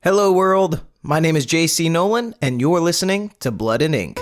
Hello world, my name is JC Nolan, and you're listening to Blood and Ink.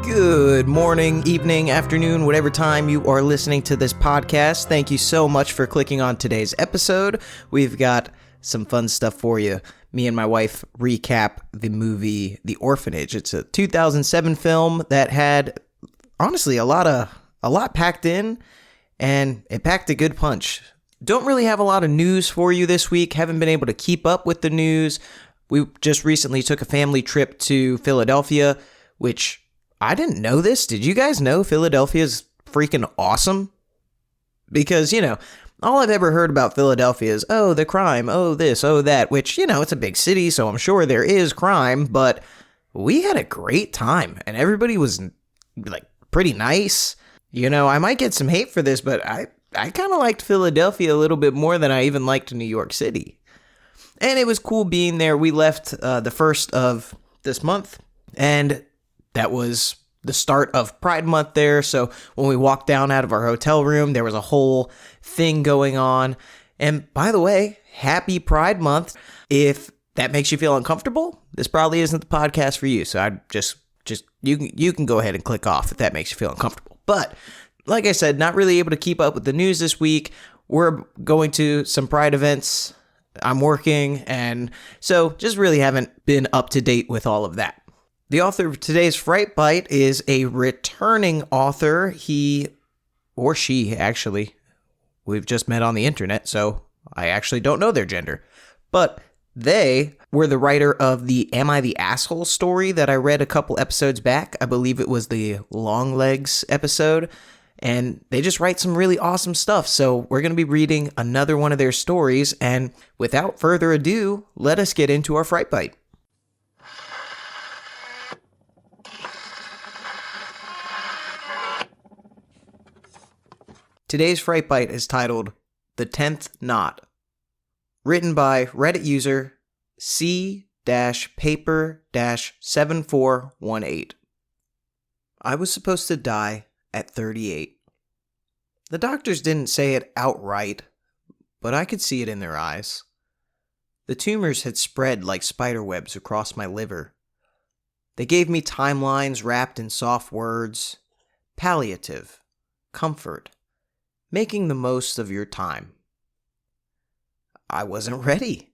Good morning, evening, afternoon, whatever time you are listening to this podcast. Thank you so much for clicking on today's episode. We've got some fun stuff for you. Me and my wife recap the movie The Orphanage. It's a 2007 film that had, honestly, a lot packed in, and it packed a good punch. Don't really have a lot of news for you this week. Haven't been able to keep up with the news. We just recently took a family trip to Philadelphia, which I didn't know this. Did you guys know Philadelphia is freaking awesome? Because, all I've ever heard about Philadelphia is, oh, the crime, oh, this, oh, that, which, it's a big city, so I'm sure there is crime, but we had a great time, and everybody was, pretty nice. I might get some hate for this, but I kind of liked Philadelphia a little bit more than I even liked New York City. And it was cool being there. We left the first of this month, and that was the start of Pride Month there, so when we walked down out of our hotel room, there was a whole thing going on. And by the way, happy Pride Month. If that makes you feel uncomfortable, this probably isn't the podcast for you, so I just you can go ahead and click off if that makes you feel uncomfortable. But like I said, not really able to keep up with the news this week. We're going to some Pride events. I'm working, and so just really haven't been up to date with all of that. The author of today's Fright Bite is a returning author. He, or she, actually, we've just met on the internet, so I actually don't know their gender. But they were the writer of the Am I the Asshole story that I read a couple episodes back. I believe it was the Long Legs episode. And they just write some really awesome stuff. So we're going to be reading another one of their stories. And without further ado, let us get into our Fright Bite. Today's Fright Bite is titled The 10th Knot, written by Reddit user C-paper-7418. I was supposed to die at 38. The doctors didn't say it outright, but I could see it in their eyes. The tumors had spread like spiderwebs across my liver. They gave me timelines wrapped in soft words, palliative, comfort, making the most of your time. I wasn't ready.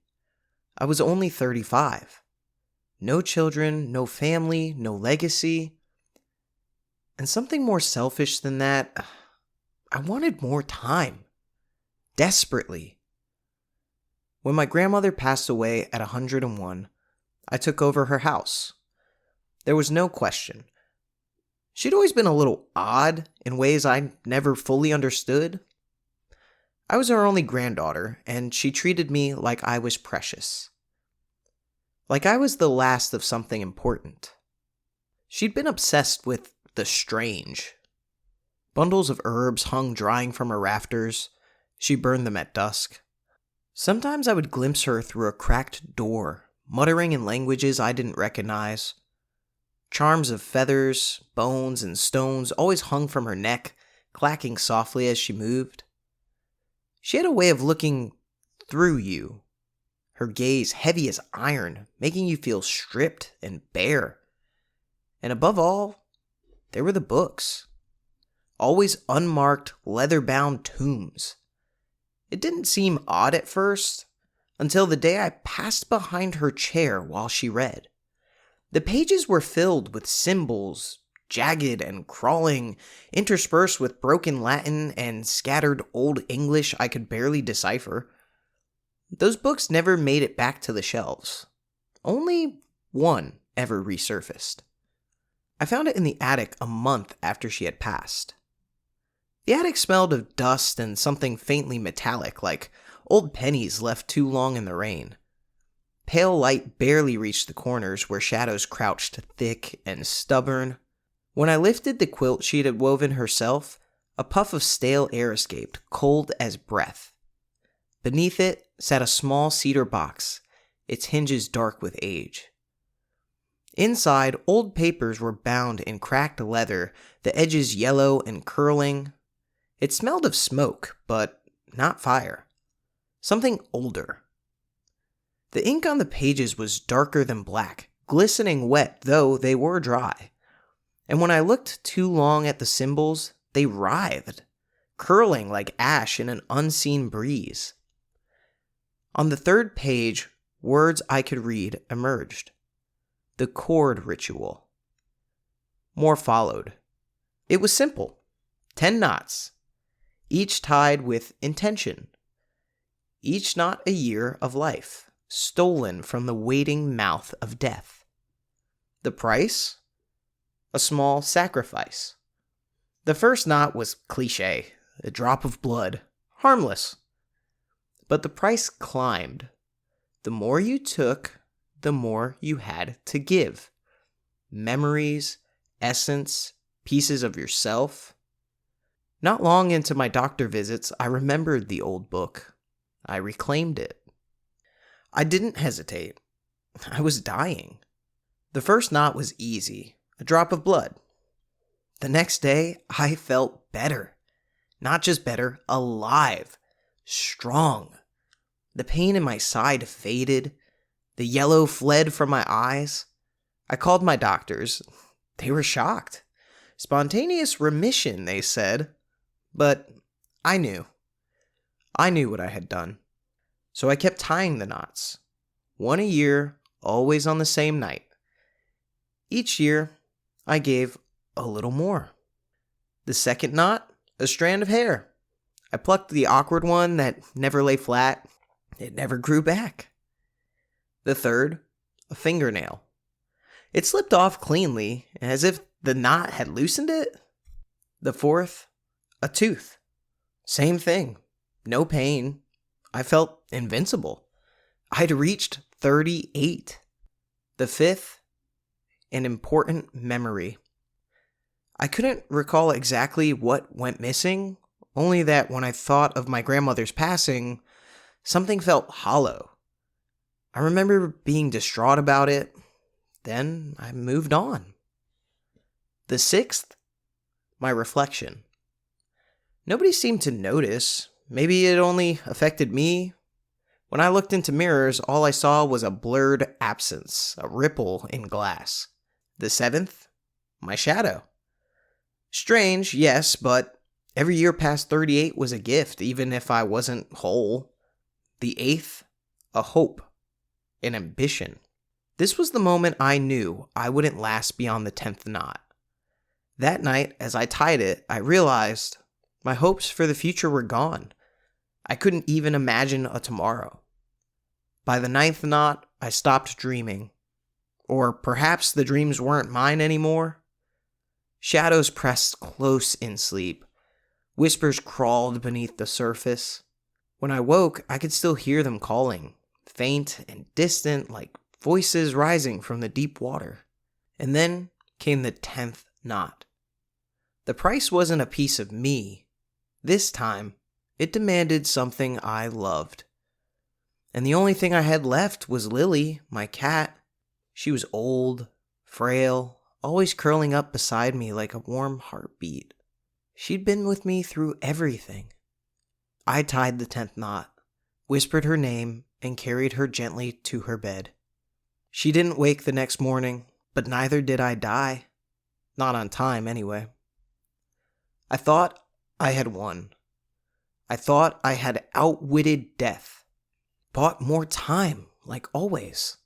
I was only 35. No children, no family, no legacy. And something more selfish than that, I wanted more time. Desperately. When my grandmother passed away at 101, I took over her house. There was no question. She'd always been a little odd in ways I never fully understood. I was her only granddaughter, and she treated me like I was precious. Like I was the last of something important. She'd been obsessed with the strange. Bundles of herbs hung drying from her rafters. She burned them at dusk. Sometimes I would glimpse her through a cracked door, muttering in languages I didn't recognize. Charms of feathers, bones, and stones always hung from her neck, clacking softly as she moved. She had a way of looking through you, her gaze heavy as iron, making you feel stripped and bare. And above all, there were the books. Always unmarked, leather-bound tomes. It didn't seem odd at first, until the day I passed behind her chair while she read. The pages were filled with symbols, jagged and crawling, interspersed with broken Latin and scattered Old English I could barely decipher. Those books never made it back to the shelves. Only one ever resurfaced. I found it in the attic a month after she had passed. The attic smelled of dust and something faintly metallic, like old pennies left too long in the rain. Pale light barely reached the corners where shadows crouched thick and stubborn. When I lifted the quilt she had woven herself, a puff of stale air escaped, cold as breath. Beneath it sat a small cedar box, its hinges dark with age. Inside, old papers were bound in cracked leather, the edges yellow and curling. It smelled of smoke, but not fire. Something older. The ink on the pages was darker than black, glistening wet, though they were dry. And when I looked too long at the symbols, they writhed, curling like ash in an unseen breeze. On the third page, words I could read emerged. The cord ritual. More followed. It was simple. 10 knots, each tied with intention. Each knot a year of life, stolen from the waiting mouth of death. The price? A small sacrifice. The first knot was cliché, a drop of blood, harmless. But the price climbed. The more you took, the more you had to give. Memories, essence, pieces of yourself. Not long into my doctor visits, I remembered the old book. I reclaimed it. I didn't hesitate. I was dying. The first knot was easy, a drop of blood. The next day, I felt better. Not just better, alive, strong. The pain in my side faded. The yellow fled from my eyes. I called my doctors. They were shocked. Spontaneous remission, they said. But I knew. I knew what I had done. So I kept tying the knots. One a year, always on the same night. Each year, I gave a little more. The second knot, a strand of hair. I plucked the awkward one that never lay flat. It never grew back. The third, a fingernail. It slipped off cleanly, as if the knot had loosened it. The fourth, a tooth. Same thing. No pain. I felt invincible. I'd reached 38. The fifth, an important memory. I couldn't recall exactly what went missing, only that when I thought of my grandmother's passing, something felt hollow. I remember being distraught about it. Then I moved on. The sixth, my reflection. Nobody seemed to notice. Maybe it only affected me. When I looked into mirrors, all I saw was a blurred absence, a ripple in glass. The seventh, my shadow. Strange, yes, but every year past 38 was a gift, even if I wasn't whole. The eighth, a hope, an ambition. This was the moment I knew I wouldn't last beyond the 10th knot. That night, as I tied it, I realized my hopes for the future were gone. I couldn't even imagine a tomorrow. By the 9th knot, I stopped dreaming. Or perhaps the dreams weren't mine anymore. Shadows pressed close in sleep. Whispers crawled beneath the surface. When I woke, I could still hear them calling, faint and distant like voices rising from the deep water. And then came the 10th knot. The price wasn't a piece of me. This time, it demanded something I loved. And the only thing I had left was Lily, my cat. She was old, frail, always curling up beside me like a warm heartbeat. She'd been with me through everything. I tied the 10th knot, whispered her name, and carried her gently to her bed. She didn't wake the next morning, but neither did I die. Not on time, anyway. I thought I had won. I thought I had outwitted death. Bought more time, like always.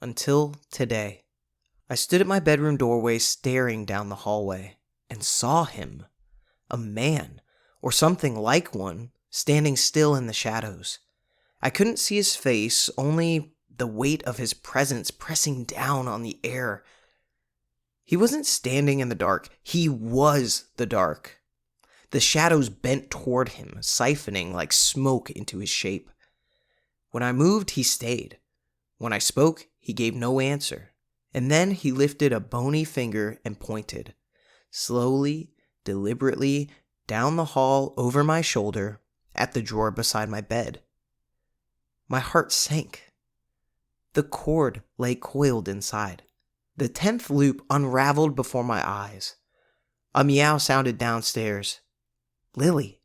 Until today. I stood at my bedroom doorway staring down the hallway and saw him. A man, or something like one, standing still in the shadows. I couldn't see his face, only the weight of his presence pressing down on the air. He wasn't standing in the dark. He was the dark. The shadows bent toward him, siphoning like smoke into his shape. When I moved, he stayed. When I spoke, he gave no answer. And then he lifted a bony finger and pointed, slowly, deliberately, down the hall over my shoulder at the drawer beside my bed. My heart sank. The cord lay coiled inside. The 10th loop unraveled before my eyes. A meow sounded downstairs. Lily.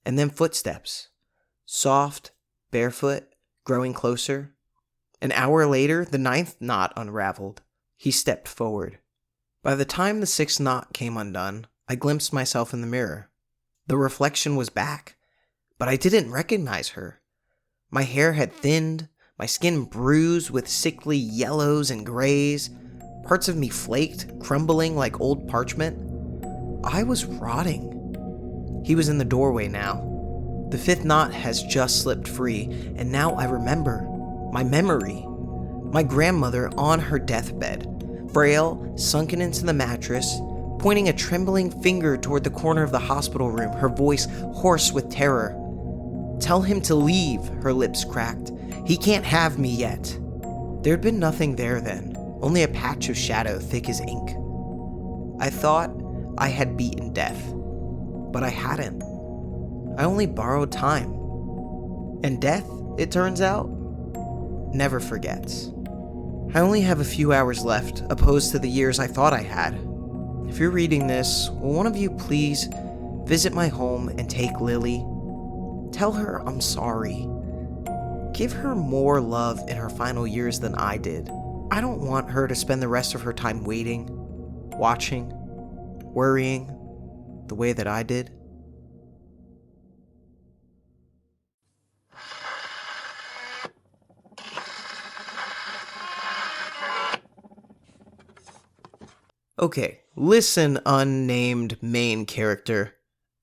And then footsteps. Soft, barefoot, growing closer. An hour later, the 9th knot unraveled. He stepped forward. By the time the 6th knot came undone, I glimpsed myself in the mirror. The reflection was back, but I didn't recognize her. My hair had thinned, my skin bruised with sickly yellows and grays, parts of me flaked, crumbling like old parchment. I was rotting. He was in the doorway now. The 5th knot has just slipped free, and now I remember. My memory. My grandmother on her deathbed, frail, sunken into the mattress, pointing a trembling finger toward the corner of the hospital room, her voice hoarse with terror. Tell him to leave, her lips cracked. He can't have me yet. There'd been nothing there then, only a patch of shadow thick as ink. I thought I had beaten death, but I hadn't. I only borrowed time. And death, it turns out, never forgets. I only have a few hours left, opposed to the years I thought I had. If you're reading this, will one of you please visit my home and take Lily? Tell her I'm sorry. Give her more love in her final years than I did. I don't want her to spend the rest of her time waiting, watching, worrying, the way that I did. Okay, listen, unnamed main character.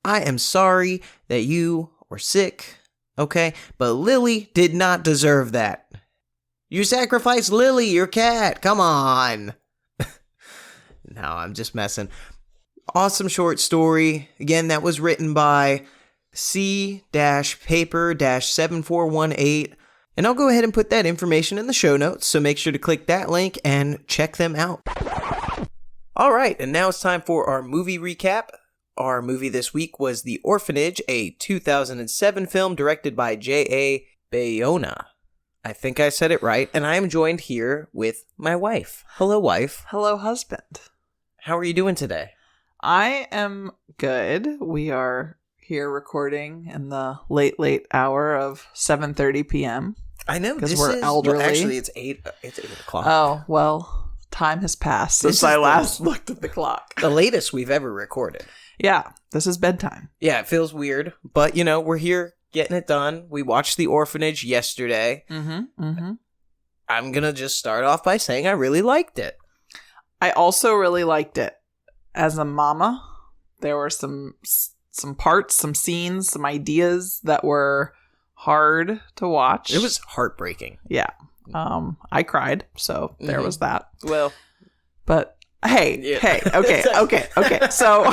I am sorry that you were sick, okay? But Lily did not deserve that. You sacrificed Lily, your cat, come on. No, I'm just messing. Awesome short story. Again, that was written by C-Paper-7418. And I'll go ahead and put that information in the show notes, so make sure to click that link and check them out. All right, and now it's time for our movie recap. Our movie this week was The Orphanage, a 2007 film directed by J.A. Bayona. I think I said it right, and I am joined here with my wife. Hello, wife. Hello, husband. How are you doing today? I am good. We are here recording in the late hour of 7:30 p.m. I know, because we're elderly. Well, actually, it's 8 o'clock. Oh, well, time has passed since I last looked at the clock. The latest we've ever recorded. Yeah, this is bedtime. Yeah, it feels weird, but, you know, we're here getting it done. We watched The Orphanage yesterday. I'm going to just start off by saying I really liked it. I also really liked it. As a mama, there were some parts, some scenes, some ideas that were hard to watch. It was heartbreaking. Yeah. I cried, so there was that. Well, but hey, okay. So,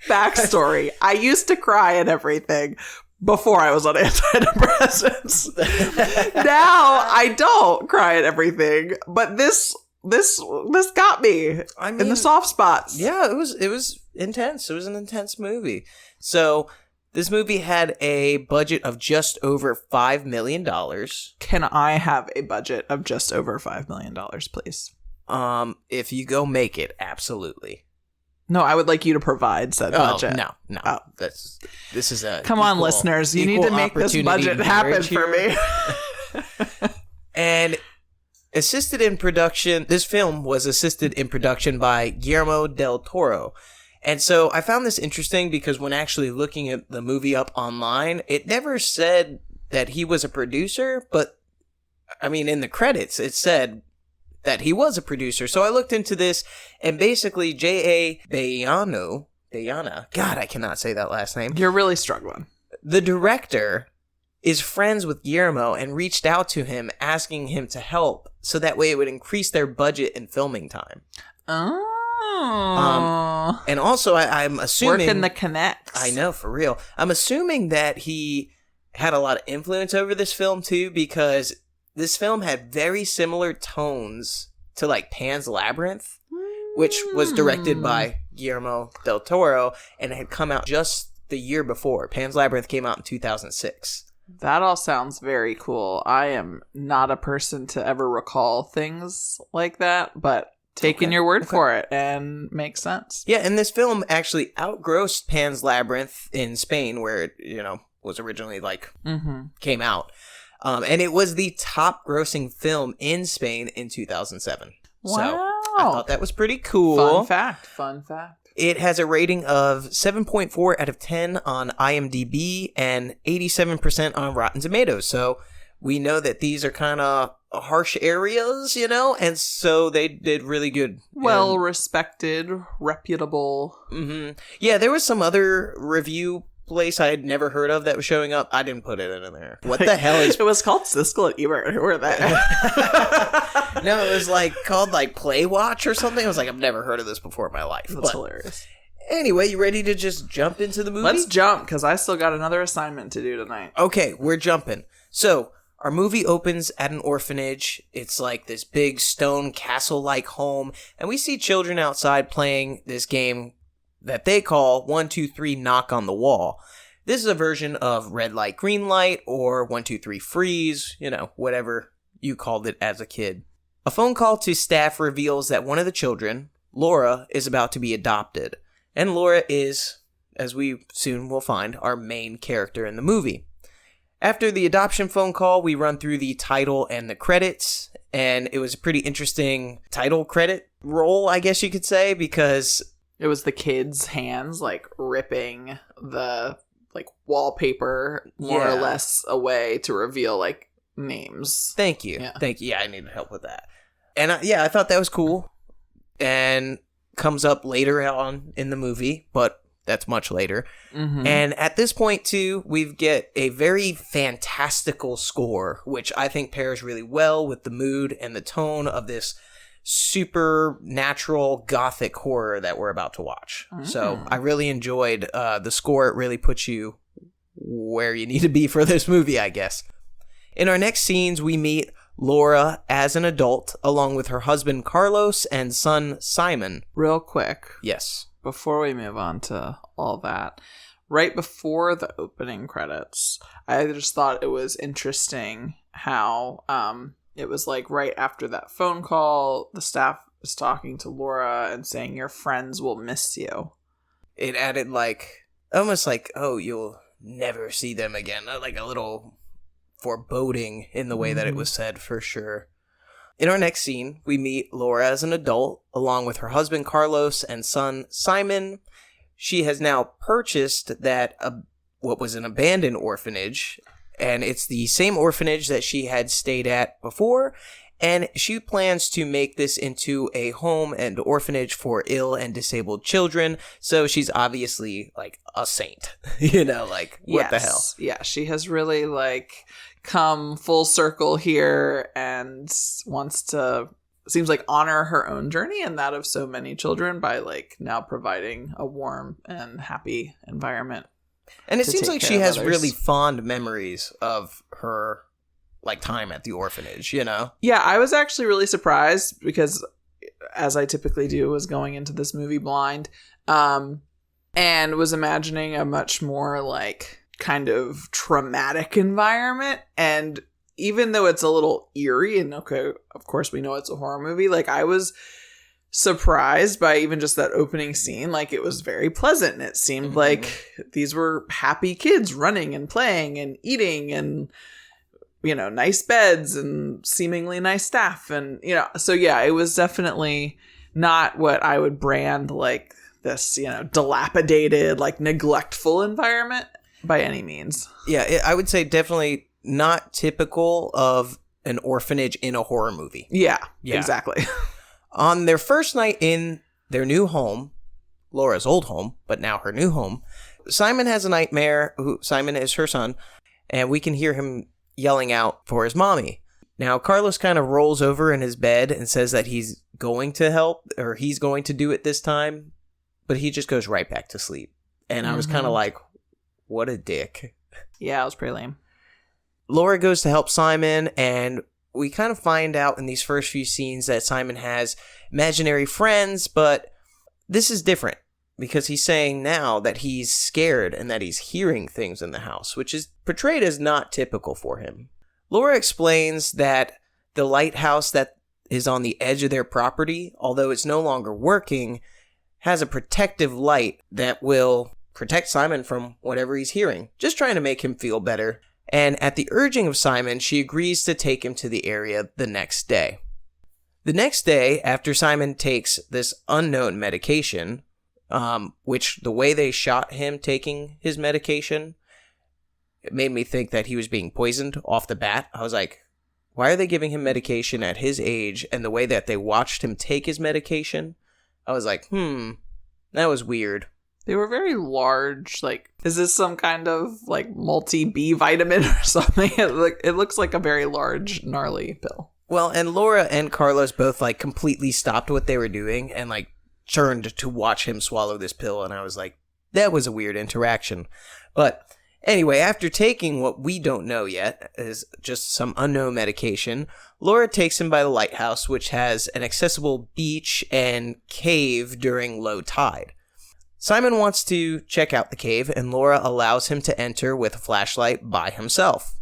backstory. I used to cry at everything before I was on antidepressants. Now I don't cry at everything, but this got me in the soft spots. Yeah, it was intense. It was an intense movie. So this movie had a budget of just over $5 million. Can I have a budget of just over $5 million, please? If you go make it, absolutely. No, I would like you to provide said budget. No. Oh. This is a come on, listeners. You need to make this budget happen for me. And assisted in production, this film was assisted in production by Guillermo del Toro. And so I found this interesting because when actually looking at the movie up online, it never said that he was a producer, but I mean, in the credits, it said that he was a producer. So I looked into this, and basically J.A. Bayona, God, I cannot say that last name. You're really struggling. The director is friends with Guillermo and reached out to him asking him to help so that way it would increase their budget and filming time. Oh. And also, I'm assuming... Working the connects. I know, for real. I'm assuming that he had a lot of influence over this film, too, because this film had very similar tones to, like, Pan's Labyrinth, which was directed by Guillermo del Toro and had come out just the year before. Pan's Labyrinth came out in 2006. That all sounds very cool. I am not a person to ever recall things like that, but taking your word for it and makes sense. Yeah, and this film actually outgrossed Pan's Labyrinth in Spain, where it, was originally came out. And it was the top grossing film in Spain in 2007. Wow. So I thought that was pretty cool. Fun fact. It has a rating of 7.4 out of 10 on IMDb and 87% on Rotten Tomatoes. So we know that these are kind of harsh areas, and so they did really good. Well-respected, reputable. Mm-hmm. Yeah, there was some other review place I had never heard of that was showing up. I didn't put it in there. What the hell is... It was called Siskel and Ebert. Who are that? No, it was called Play Watch or something. I was I've never heard of this before in my life. That's hilarious. Anyway, you ready to just jump into the movie? Let's jump, because I still got another assignment to do tonight. Okay, we're jumping. So, our movie opens at an orphanage. It's this big stone castle-like home, and we see children outside playing this game that they call 1, 2, 3 knock on the wall. This is a version of red light, green light, or 1, 2, 3 freeze, whatever you called it as a kid. A phone call to staff reveals that one of the children, Laura, is about to be adopted. And Laura is, as we soon will find, our main character in the movie. After the adoption phone call, we run through the title and the credits, and it was a pretty interesting title credit roll, I guess you could say, because... It was the kids' hands, ripping the, wallpaper more or less away to reveal, names. Thank you. Yeah. Thank you. Yeah, I needed help with that. And, I thought that was cool. And comes up later on in the movie, but that's much later. Mm-hmm. And at this point, too, we get a very fantastical score, which I think pairs really well with the mood and the tone of this supernatural gothic horror that we're about to watch. So I really enjoyed the score. It really puts you where you need to be for this movie, I guess. In our next scenes, we meet Laura as an adult, along with her husband Carlos and son Simon. Real quick. Yes. Before we move on to all that, right before the opening credits, I just thought it was interesting how it was right after that phone call, the staff was talking to Laura and saying, your friends will miss you. It added almost oh, you'll never see them again. A little foreboding in the way that it was said, for sure. In our next scene, we meet Laura as an adult, along with her husband Carlos and son Simon. She has now purchased what was an abandoned orphanage, and it's the same orphanage that she had stayed at before, and she plans to make this into a home and orphanage for ill and disabled children, so she's obviously, a saint. What the hell? Yeah, she has really, come full circle here and wants to, seems honor her own journey and that of so many children by, now providing a warm and happy environment. And it seems she has really fond memories of her, time at the orphanage, Yeah, I was actually really surprised because, as I typically do, was going into this movie blind, and was imagining a much more, kind of traumatic environment. And even though it's a little eerie, and okay, of course we know it's a horror movie, I was surprised by even just that opening scene. It was very pleasant, and it seemed like these were happy kids running and playing and eating and, nice beds and seemingly nice staff. And, so yeah, it was definitely not what I would brand this, dilapidated, neglectful environment by any means. Yeah, I would say definitely not typical of an orphanage in a horror movie. Yeah. Exactly. On their first night in their new home, Laura's old home, but now her new home, Simon has a nightmare. Simon is her son, and we can hear him yelling out for his mommy. Now, Carlos kind of rolls over in his bed and says that he's going to help, or he's going to do it this time, but he just goes right back to sleep. And I was kind of what a dick. Yeah, it was pretty lame. Laura goes to help Simon, and we kind of find out in these first few scenes that Simon has imaginary friends, but this is different. because he's saying now that he's scared and that he's hearing things in the house, which is portrayed as not typical for him. Laura explains that the lighthouse that is on the edge of their property, although it's no longer working, has a protective light that will protect Simon from whatever he's hearing, just trying to make him feel better. And at the urging of Simon, she agrees to take him to the area the next day. The next day, after Simon takes this unknown medication, which the way they shot him taking his medication, it made me think that he was being poisoned off the bat. I was like, why are they giving him medication at his age? And the way that they watched him take his medication, I was like, that was weird. They were very large. Like, is this some kind of like multi-B vitamin or something? It looks like a very large, gnarly pill. Well, and Laura and Carlos both like completely stopped what they were doing and like turned to watch him swallow this pill. And I was like, that was a weird interaction. But anyway, after taking what we don't know yet is just some unknown medication, Laura takes him by the lighthouse, which has an accessible beach and cave during low tide. Simon wants to check out the cave, and Laura allows him to enter with a flashlight by himself.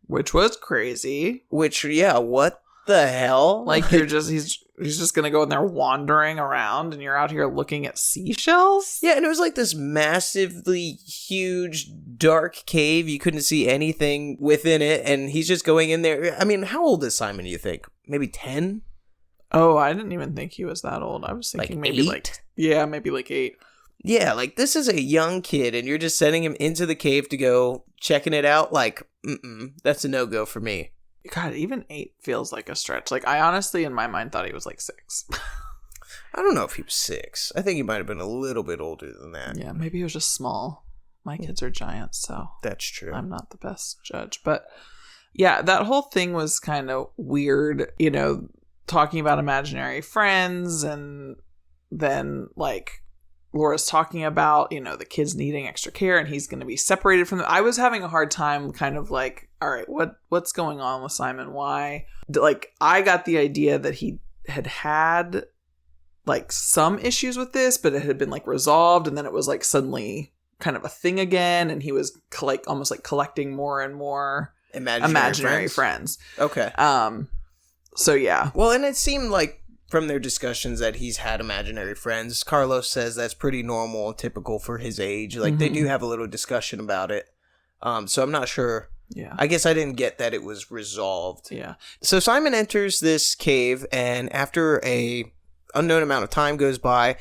Which was crazy. Which, yeah, what the hell? Like, he's just gonna go in there wandering around, and you're out here looking at seashells? Yeah, and it was like this massively huge, dark cave. You couldn't see anything within it, and he's just going in there. I mean, how old is Simon, you think? Maybe 10? Oh, I didn't even think he was that old. I was thinking like maybe 8? Maybe like 8. Yeah, like, this is a young kid, and you're just sending him into the cave to go checking it out? Like, that's a no-go for me. God, even 8 feels like a stretch. Like, I honestly, in my mind, thought he was like 6. I don't know if he was 6. I think he might have been a little bit older than that. Yeah, maybe he was just small. My kids are giants, so... That's true. I'm not the best judge. But, yeah, that whole thing was kind of weird, you know, talking about imaginary friends, and then, like... Laura's talking about, you know, the kids needing extra care and he's going to be separated from them. I was having a hard time kind of like, all right, what's going on with Simon? Why? Like, I got the idea that he had like some issues with this, but it had been like resolved. And then it was like suddenly kind of a thing again. And he was almost like collecting more and more imaginary friends. Okay. So yeah. Well, and it seemed like, from their discussions, that he's had imaginary friends. Carlos says that's pretty normal and typical for his age. Like, they do have a little discussion about it. So I'm not sure. Yeah. I guess I didn't get that it was resolved. Yeah. So Simon enters this cave, and after a unknown amount of time goes by,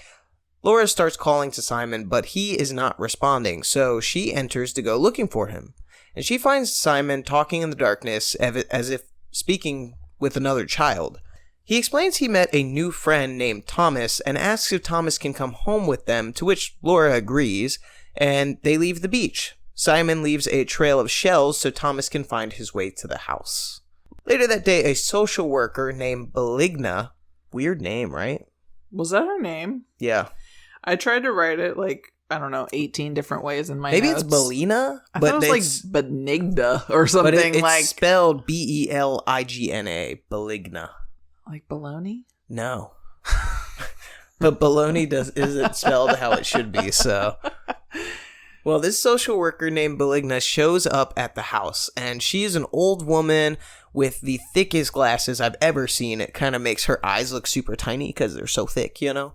Laura starts calling to Simon, but he is not responding. So she enters to go looking for him. And she finds Simon talking in the darkness as if speaking with another child. He explains he met a new friend named Thomas and asks if Thomas can come home with them, to which Laura agrees, and they leave the beach. Simon leaves a trail of shells so Thomas can find his way to the house. Later that day, a social worker named Beligna, weird name, right? Was that her name? Yeah. I tried to write it like, I don't know, 18 different ways in my Maybe notes. It's Belina? I thought it was like Benigna or something. But it's like spelled Beligna. Beligna. Like baloney? No. But baloney isn't spelled how it should be, so... Well, this social worker named Beligna shows up at the house, and she is an old woman with the thickest glasses I've ever seen. It kind of makes her eyes look super tiny because they're so thick, you know?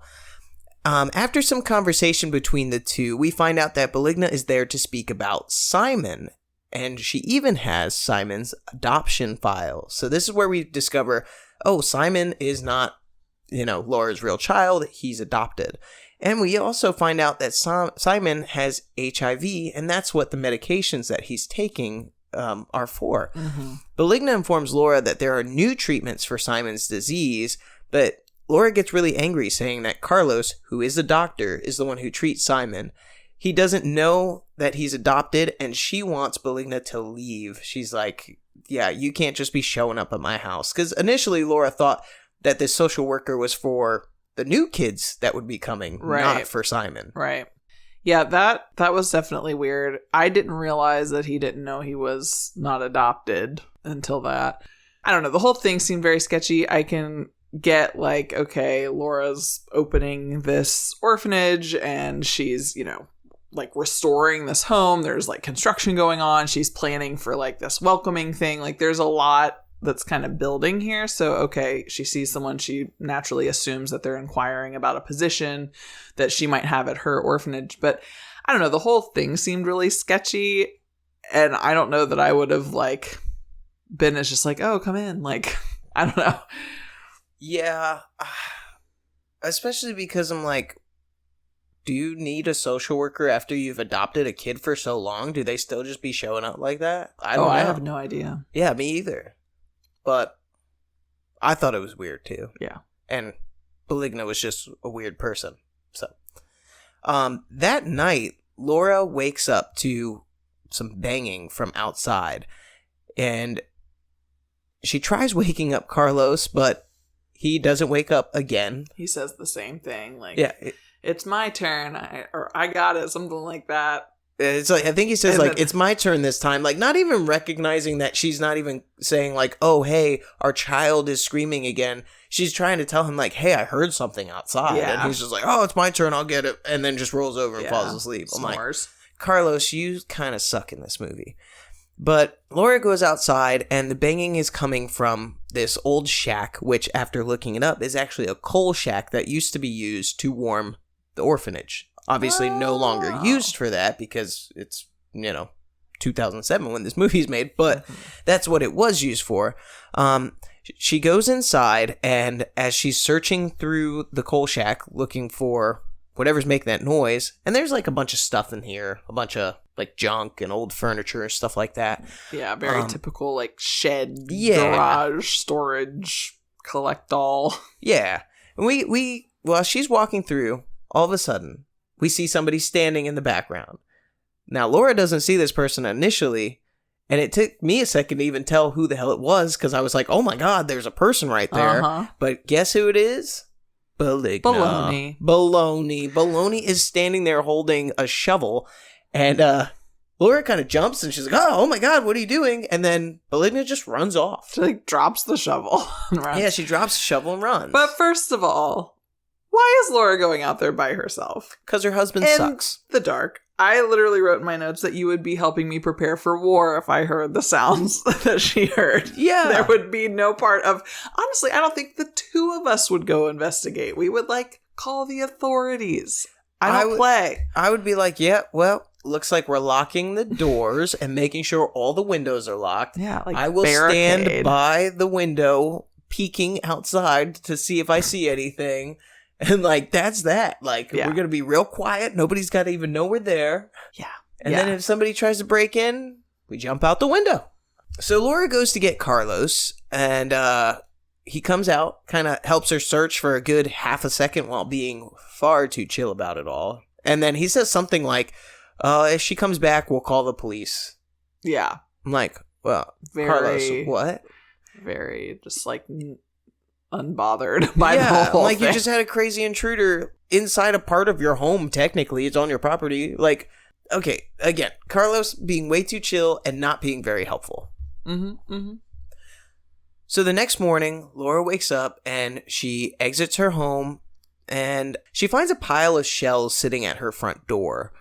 After some conversation between the two, we find out that Beligna is there to speak about Simon, and she even has Simon's adoption file. So this is where we discover... oh, Simon is not, Laura's real child. He's adopted. And we also find out that Simon has HIV, and that's what the medications that he's taking are for. Beligna informs Laura that there are new treatments for Simon's disease, but Laura gets really angry, saying that Carlos, who is the doctor, is the one who treats Simon. He doesn't know that he's adopted, and she wants Beligna to leave. She's like... yeah, you can't just be showing up at my house. Because initially Laura thought that this social worker was for the new kids that would be coming, not for Simon. Right. Yeah, that was definitely weird. I didn't realize that he didn't know he was not adopted until that. I don't know. The whole thing seemed very sketchy. I can get like, okay, Laura's opening this orphanage and she's, like restoring this home. There's like construction going on. She's planning for like this welcoming thing. Like there's a lot that's kind of building here. So, okay, she sees someone, she naturally assumes that they're inquiring about a position that she might have at her orphanage. But I don't know, the whole thing seemed really sketchy. And I don't know that I would have like been as just like, oh, come in. Like, I don't know. Yeah. Especially because I'm like, do you need a social worker after you've adopted a kid for so long? Do they still just be showing up like that? I don't know. I have no idea. Yeah, me either. But I thought it was weird too. Yeah. And Beligna was just a weird person. So, that night, Laura wakes up to some banging from outside. And she tries waking up Carlos, but he doesn't wake up again. He says the same thing. Like, yeah. It's my turn, or I got it, something like that. It's like, I think he says, it's my turn this time. Like, not even recognizing that she's not even saying, like, oh, hey, our child is screaming again. She's trying to tell him, like, hey, I heard something outside. Yeah. And he's just like, oh, it's my turn, I'll get it. And then just rolls over and falls asleep. I'm like, Carlos, you kind of suck in this movie. But Laura goes outside, and the banging is coming from this old shack, which, after looking it up, is actually a coal shack that used to be used to warm the orphanage. Obviously no longer used for that because it's, 2007 when this movie's made, but that's what it was used for. She goes inside, and as she's searching through the coal shack looking for whatever's making that noise, and there's like a bunch of stuff in here, a bunch of like junk and old furniture and stuff like that. Yeah, very typical like shed, garage, storage, collect all. Yeah. And we while she's walking through, all of a sudden, we see somebody standing in the background. Now, Laura doesn't see this person initially, and it took me a second to even tell who the hell it was, because I was like, oh my god, there's a person right there. But guess who it is? Beligna. Baloney is standing there holding a shovel, and Laura kind of jumps, and she's like, oh my god, what are you doing? And then Beligna just runs off. She like drops the shovel and runs. Yeah, she drops the shovel and runs. But first of all, why is Laura going out there by herself? Because her husband sucks. The dark. I literally wrote in my notes that you would be helping me prepare for war if I heard the sounds that she heard. Yeah. There would be no part of... Honestly, I don't think the two of us would go investigate. We would, call the authorities. I would be like, yeah, well, looks like we're locking the doors and making sure all the windows are locked. Yeah, I will stand by the window, peeking outside to see if I see anything. And, that's that. We're going to be real quiet. Nobody's got to even know we're there. Yeah. And then if somebody tries to break in, we jump out the window. So Laura goes to get Carlos, and he comes out, kind of helps her search for a good half a second while being far too chill about it all. And then he says something like, if she comes back, we'll call the police. Yeah. I'm like, well, Carlos, what? Very just unbothered by the whole thing. You just had a crazy intruder inside a part of your home. Technically, it's on your property. Okay, again, Carlos being way too chill and not being very helpful. So the next morning, Laura wakes up and she exits her home, and she finds a pile of shells sitting at her front door.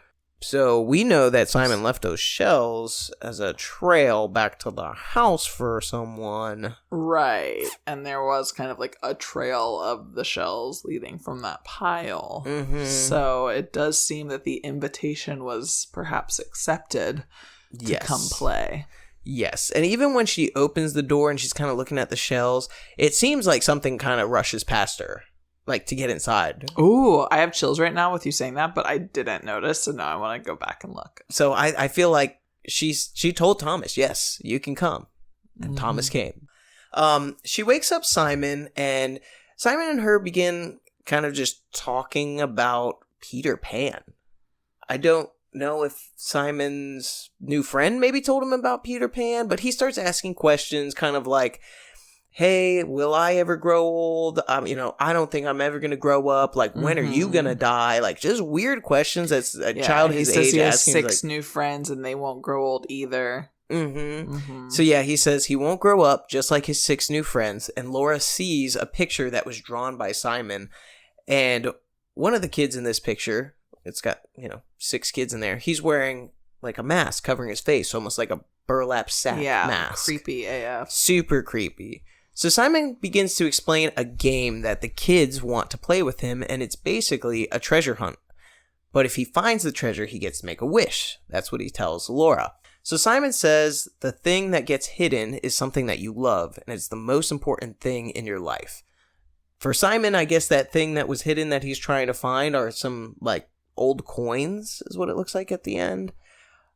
So we know that Simon left those shells as a trail back to the house for someone. Right. And there was kind of a trail of the shells leading from that pile. So it does seem that the invitation was perhaps accepted to come play. Yes. And even when she opens the door and she's kind of looking at the shells, it seems like something kind of rushes past her. To get inside. Ooh, I have chills right now with you saying that, but I didn't notice, so now I want to go back and look. So I feel like she told Thomas, yes, you can come. And Thomas came. She wakes up Simon, and Simon and her begin kind of just talking about Peter Pan. I don't know if Simon's new friend maybe told him about Peter Pan, but he starts asking questions kind of like, hey, will I ever grow old? I don't think I'm ever going to grow up. When are you going to die? Just weird questions that's a child his age asking. He has 6 new friends and they won't grow old either. So yeah, he says he won't grow up just like his 6 new friends, and Laura sees a picture that was drawn by Simon, and one of the kids in this picture, it's got, 6 kids in there, he's wearing like a mask covering his face, almost like a burlap sack mask. Creepy AF. Super creepy. So Simon begins to explain a game that the kids want to play with him, and it's basically a treasure hunt. But if he finds the treasure, he gets to make a wish. That's what he tells Laura. So Simon says the thing that gets hidden is something that you love, and it's the most important thing in your life. For Simon, I guess that thing that was hidden that he's trying to find are some, like, old coins, is what it looks like at the end.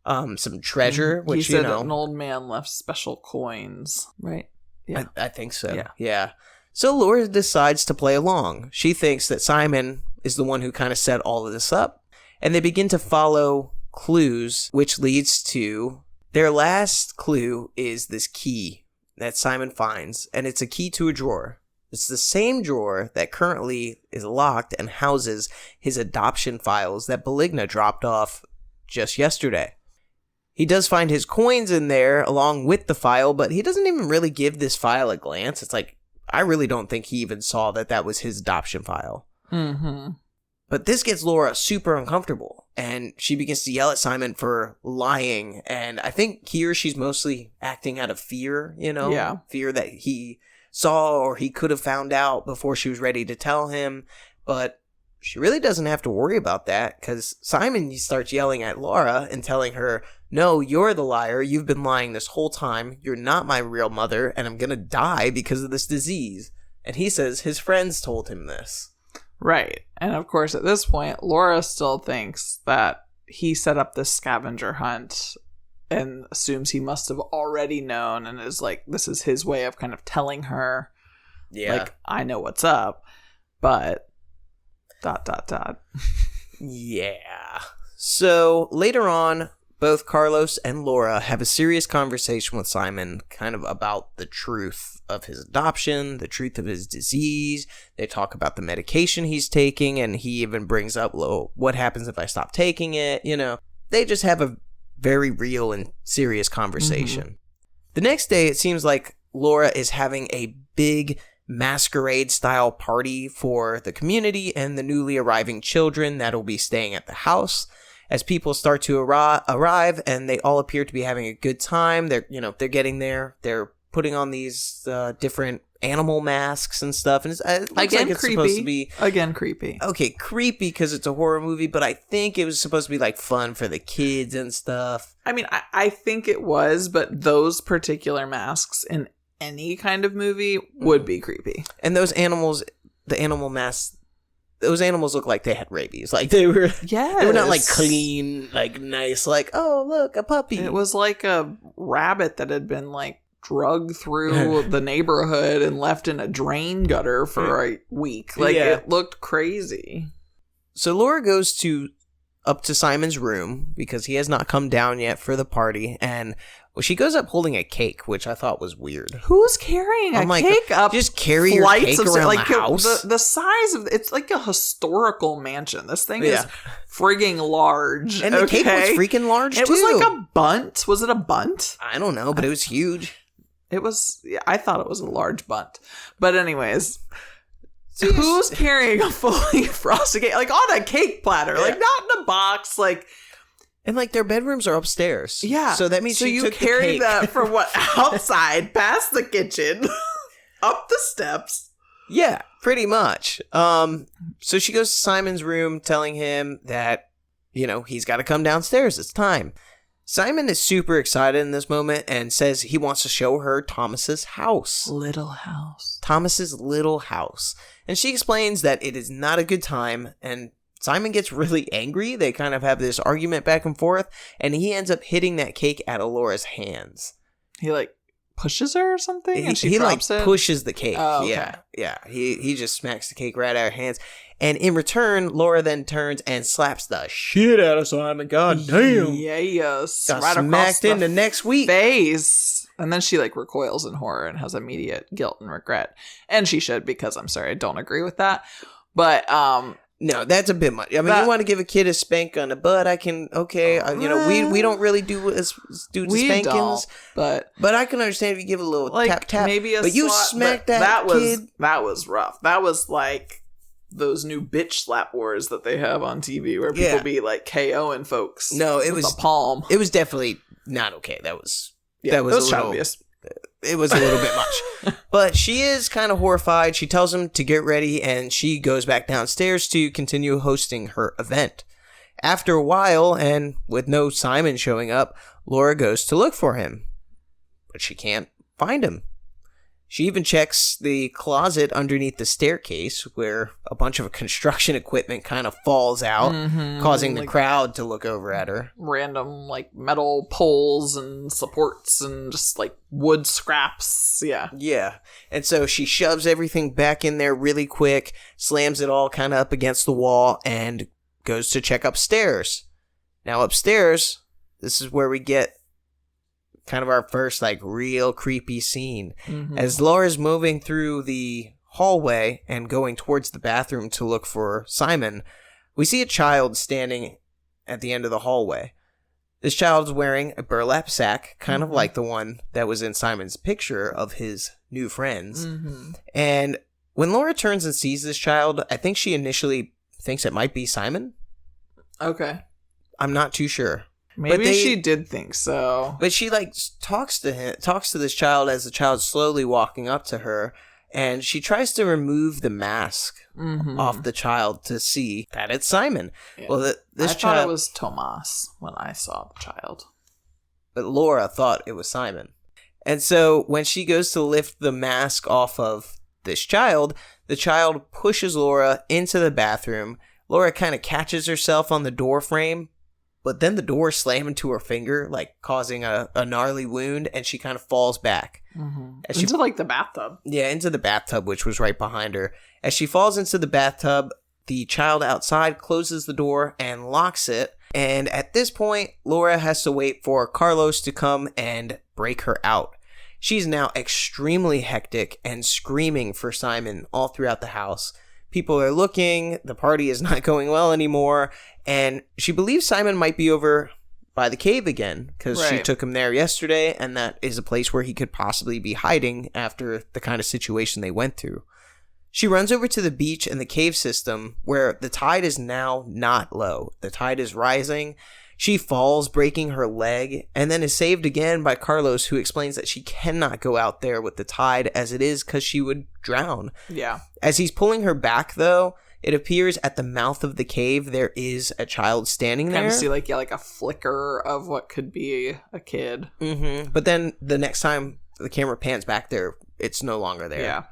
Some treasure, which, he said an old man left special coins, right? Yeah. I think so. Yeah. So Laura decides to play along. She thinks that Simon is the one who kind of set all of this up, and they begin to follow clues, which leads to their last clue is this key that Simon finds, and it's a key to a drawer. It's the same drawer that currently is locked and houses his adoption files that Beligna dropped off just yesterday. He does find his coins in there along with the file, but he doesn't even really give this file a glance. It's like, I really don't think he even saw that was his adoption file. But this gets Laura super uncomfortable, and she begins to yell at Simon for lying, and I think here she's mostly acting out of fear, fear that he saw or he could have found out before she was ready to tell him, but she really doesn't have to worry about that, because Simon starts yelling at Laura and telling her, no, you're the liar, you've been lying this whole time, you're not my real mother, and I'm gonna die because of this disease. And he says his friends told him this. Right. And of course, at this point, Laura still thinks that he set up this scavenger hunt and assumes he must have already known, and is like, this is his way of kind of telling her, like, I know what's up, but ... Yeah. So later on, both Carlos and Laura have a serious conversation with Simon kind of about the truth of his adoption, the truth of his disease. They talk about the medication he's taking, and he even brings up, well, what happens if I stop taking it? They just have a very real and serious conversation. The next day, it seems like Laura is having a big masquerade-style party for the community and the newly arriving children that'll be staying at the house. As people start to arrive, and they all appear to be having a good time, they're getting there. They're putting on these different animal masks and stuff, and it looks like it's supposed to be creepy. Okay, creepy because it's a horror movie, but I think it was supposed to be like fun for the kids and stuff. I mean, I think it was, but those particular masks in any kind of movie would be creepy. And those animals, the animal masks, those animals look like they had rabies. Like they were not like clean, like nice, like, oh, look, a puppy. It was like a rabbit that had been like drugged through the neighborhood and left in a drain gutter for a week. Like it looked crazy. So Laura goes up to Simon's room because he has not come down yet for the party, and she goes up holding a cake, which I thought was weird. Who's carrying a cake up? Just carry your cake around the house. The size of it's like a historical mansion. This thing is frigging large, and the cake was freaking large too. It was like a bunt. Was it a bunt? I don't know, but it was huge. It was. Yeah, I thought it was a large bunt, but anyways. Who's carrying a fully frosted cake, like on a cake platter, like not in a box, like. And like their bedrooms are upstairs. Yeah. So that means you carry that from outside past the kitchen up the steps. Yeah, pretty much. So she goes to Simon's room telling him that, he's got to come downstairs. It's time. Simon is super excited in this moment and says he wants to show her Thomas's house. Thomas's little house. And she explains that it is not a good time, and Simon gets really angry. They kind of have this argument back and forth, and he ends up hitting that cake out of Laura's hands. He like pushes her or something, and she drops it? Pushes the cake. Oh, okay. Yeah. He just smacks the cake right out of her hands, and in return, Laura then turns and slaps the shit out of Simon. God damn. Yes. Got right smacked into next week. Face. And then she like recoils in horror and has immediate guilt and regret, and she should, because I'm sorry, I don't agree with that, but No, that's a bit much. I mean, you want to give a kid a spank on the butt, I can, okay. We don't really do the spankings. But I can understand if you give a little tap. Maybe a but you smack that kid. That was rough. That was like those new bitch slap wars that they have on TV where people be like KOing folks. No, it was a palm. It was definitely not okay. That was obvious. It was a little bit much. But she is kind of horrified. She tells him to get ready, and she goes back downstairs to continue hosting her event. After a while, and with no Simon showing up, Laura goes to look for him. But she can't find him. She even checks the closet underneath the staircase where a bunch of construction equipment kind of falls out, causing the crowd to look over at her. Random, metal poles and supports and just, wood scraps. Yeah. Yeah. And so she shoves everything back in there really quick, slams it all kind of up against the wall, and goes to check upstairs. Now, upstairs, this is where we get kind of our first real creepy scene. As Laura's moving through the hallway and going towards the bathroom to look for Simon, we see a child standing at the end of the hallway. This child's wearing a burlap sack, kind of like the one that was in Simon's picture of his new friends. And when Laura turns and sees this child, I think she initially thinks it might be Simon. Okay. I'm not too sure. Maybe she did think so. But she talks to this child as the child's slowly walking up to her, and she tries to remove the mask off the child to see that it's Simon. Yeah. Well, I thought it was Tomas when I saw the child. But Laura thought it was Simon. And so when she goes to lift the mask off of this child, the child pushes Laura into the bathroom. Laura kind of catches herself on the door frame, but then the door slams into her finger, causing a gnarly wound, and she kind of falls back. Into the bathtub. Yeah, into the bathtub, which was right behind her. As she falls into the bathtub, the child outside closes the door and locks it. And at this point, Laura has to wait for Carlos to come and break her out. She's now extremely hectic and screaming for Simon all throughout the house. People are looking, the party is not going well anymore, and she believes Simon might be over by the cave again, because she took him there yesterday, and that is a place where he could possibly be hiding after the kind of situation they went through. She runs over to the beach and the cave system, where the tide is now not low. The tide is rising. She falls, breaking her leg, and then is saved again by Carlos, who explains that she cannot go out there with the tide as it is because she would drown. Yeah. As he's pulling her back, though, it appears at the mouth of the cave there is a child standing there. Kind of see a flicker of what could be a kid. But then the next time the camera pans back there, it's no longer there.